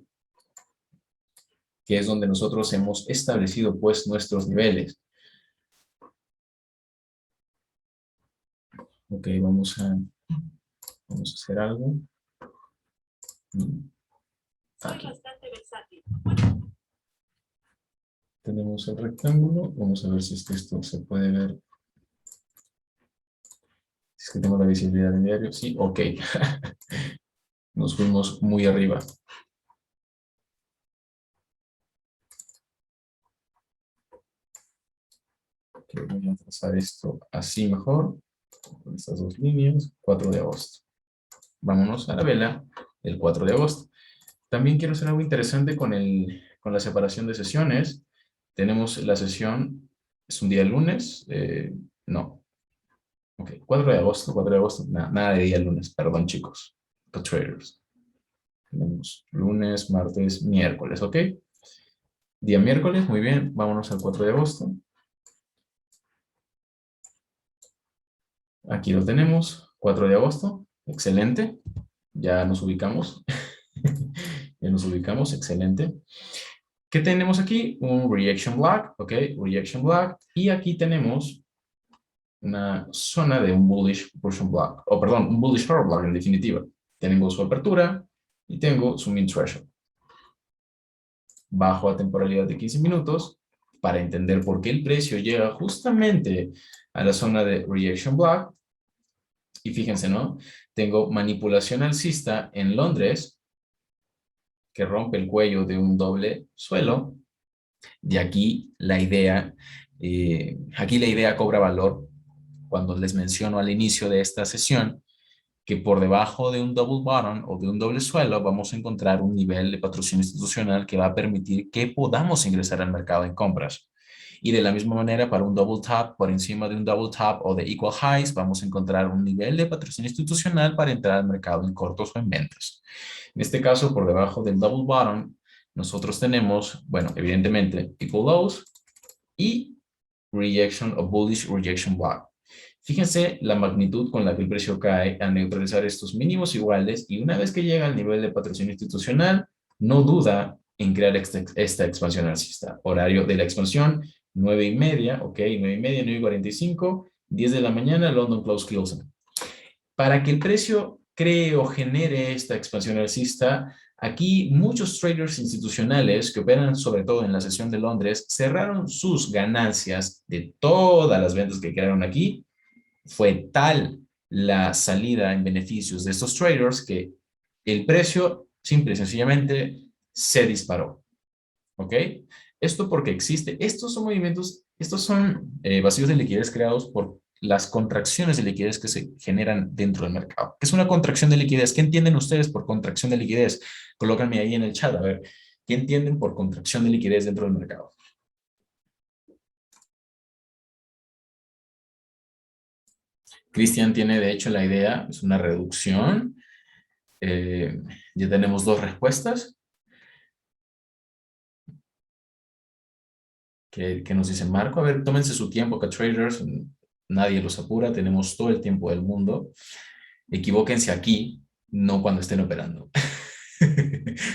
[SPEAKER 1] que es donde nosotros hemos establecido pues nuestros niveles. Ok, vamos a hacer algo. Aquí. Tenemos el rectángulo. Vamos a ver si es que esto se puede ver. Es que tengo la visibilidad en diario. Sí, ok. Nos fuimos muy arriba. Okay, voy a trazar esto así mejor. Con estas dos líneas. 4 de agosto. Vámonos a la vela del 4 de agosto. También quiero hacer algo interesante con la separación de sesiones. Tenemos la sesión, es un día lunes, no. Ok, 4 de agosto, nada de día lunes, perdón chicos, los traders. Tenemos lunes, martes, miércoles, ¿ok? Día miércoles, muy bien, vámonos al 4 de agosto. Aquí lo tenemos, 4 de agosto, excelente. Ya nos ubicamos. Ya nos ubicamos, excelente. ¿Qué tenemos aquí? Un reaction block, ¿ok? Reaction block. Y aquí tenemos una zona de un bullish portion block, o perdón, un bullish order block en definitiva. Tengo su apertura y tengo su min threshold. Bajo a temporalidad de 15 minutos para entender por qué el precio llega justamente a la zona de reaction block. Y fíjense, ¿no? Tengo manipulación alcista en Londres que rompe el cuello de un doble suelo. De aquí la idea cobra valor cuando les menciono al inicio de esta sesión que por debajo de un double bottom o de un doble suelo vamos a encontrar un nivel de patrocinio institucional que va a permitir que podamos ingresar al mercado en compras. Y de la misma manera, para un double top, por encima de un double top o de equal highs, vamos a encontrar un nivel de patrocinio institucional para entrar al mercado en cortos o en ventas. En este caso, por debajo del double bottom, nosotros tenemos, bueno, evidentemente, equal lows y rejection o bullish rejection block. Fíjense la magnitud con la que el precio cae al neutralizar estos mínimos iguales y una vez que llega al nivel de patrocinio institucional, no duda en crear esta expansión alcista. Horario de la expansión, 9:30, ok, 9:30, 9:45, 10 de la mañana, London Close Closing. Para que el precio cree o genere esta expansión alcista, aquí muchos traders institucionales que operan sobre todo en la sesión de Londres cerraron sus ganancias de todas las ventas que crearon aquí. Fue tal la salida en beneficios de estos traders que el precio simple y sencillamente se disparó. ¿Ok? Esto porque existe. Estos son movimientos, estos son vacíos de liquidez creados por las contracciones de liquidez que se generan dentro del mercado. ¿Qué es una contracción de liquidez? ¿Qué entienden ustedes por contracción de liquidez? Colócanme ahí en el chat, a ver, ¿qué entienden por contracción de liquidez dentro del mercado? Cristian tiene, de hecho, la idea, es una reducción. Eh, ya tenemos dos respuestas. ¿Qué nos dice Marco? A ver, tómense su tiempo, que traders, nadie los apura, tenemos todo el tiempo del mundo. Equivóquense aquí, no cuando estén operando.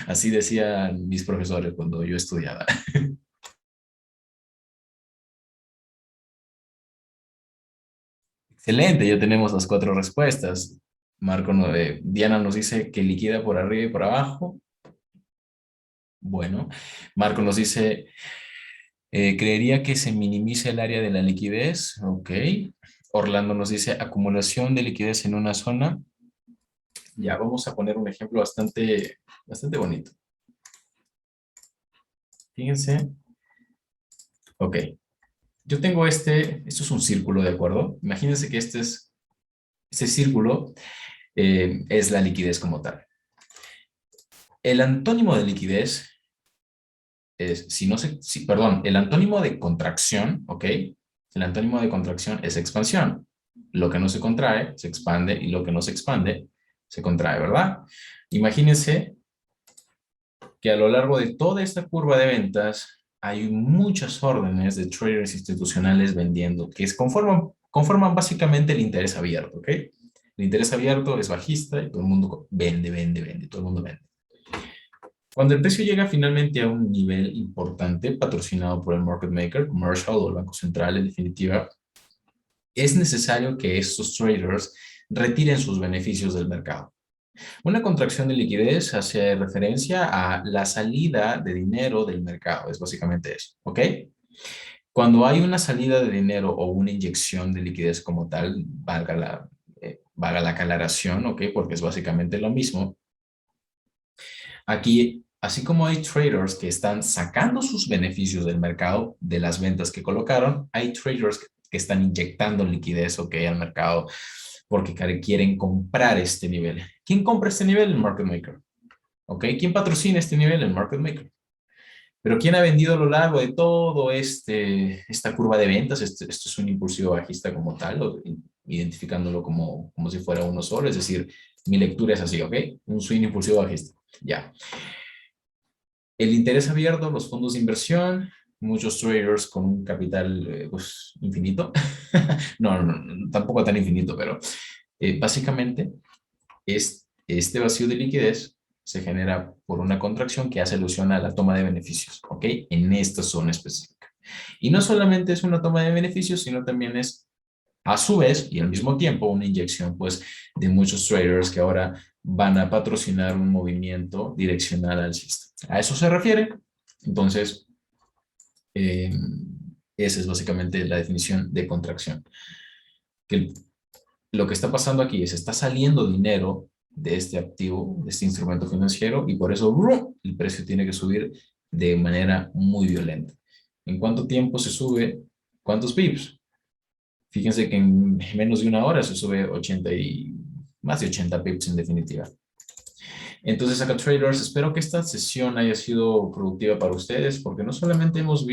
[SPEAKER 1] Así decían mis profesores cuando yo estudiaba. Excelente, ya tenemos las cuatro respuestas. Diana nos dice que liquida por arriba y por abajo. Bueno, Marco nos dice, creería que se minimiza el área de la liquidez. Ok. Orlando nos dice acumulación de liquidez en una zona. Ya, vamos a poner un ejemplo bastante bonito. Fíjense. Ok. Yo tengo esto es un círculo, ¿de acuerdo? Imagínense que este círculo es la liquidez como tal. El antónimo de liquidez es, si no se, si, perdón, el antónimo de contracción, ¿ok? El antónimo de contracción es expansión. Lo que no se contrae se expande y lo que no se expande se contrae, ¿verdad? Imagínense que a lo largo de toda esta curva de ventas hay muchas órdenes de traders institucionales vendiendo, conforman básicamente el interés abierto, ¿ok? El interés abierto es bajista y todo el mundo vende, todo el mundo vende. Cuando el precio llega finalmente a un nivel importante, patrocinado por el market maker, Commercial o el Banco Central, en definitiva, es necesario que estos traders retiren sus beneficios del mercado. Una contracción de liquidez hace referencia a la salida de dinero del mercado, es básicamente eso, ¿ok? Cuando hay una salida de dinero o una inyección de liquidez como tal, valga la aclaración, ¿ok? Porque es básicamente lo mismo. Aquí, así como hay traders que están sacando sus beneficios del mercado de las ventas que colocaron, hay traders que están inyectando liquidez, ¿ok? Al mercado porque quieren comprar este nivel. ¿Quién compra este nivel? El market maker. ¿Ok? ¿Quién patrocina este nivel? El market maker. Pero ¿quién ha vendido a lo largo de todo esta curva de ventas? Esto es un impulsivo bajista como tal, identificándolo como si fuera uno solo. Es decir, mi lectura es así, ¿ok? Un swing impulsivo bajista. Ya. El interés abierto, los fondos de inversión, muchos traders con un capital pues, infinito. No, tampoco tan infinito, pero básicamente este vacío de liquidez se genera por una contracción que hace alusión a la toma de beneficios, ¿ok? En esta zona específica. Y no solamente es una toma de beneficios, sino también es, a su vez, y al mismo tiempo, una inyección, pues, de muchos traders que ahora van a patrocinar un movimiento direccional alcista. ¿A eso se refiere? Entonces, eh, esa es básicamente la definición de contracción. Que lo que está pasando aquí es, está saliendo dinero de este activo, de este instrumento financiero, y por eso ¡brum!, el precio tiene que subir de manera muy violenta. ¿En cuánto tiempo se sube? ¿Cuántos pips? Fíjense que en menos de una hora se sube más de 80 pips en definitiva. Entonces, acá traders, espero que esta sesión haya sido productiva para ustedes, porque no solamente hemos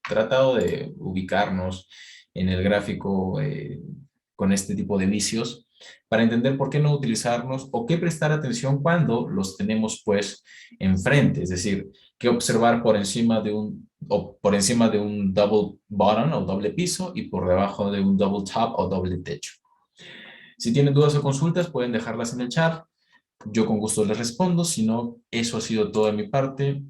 [SPEAKER 1] tratado de ubicarnos en el gráfico con este tipo de vicios, para entender por qué no utilizarlos o qué prestar atención cuando los tenemos pues enfrente, es decir, qué observar por encima de un double bottom o doble piso y por debajo de un double top o doble techo. Si tienen dudas o consultas, pueden dejarlas en el chat. Yo con gusto les respondo, si no, eso ha sido todo de mi parte.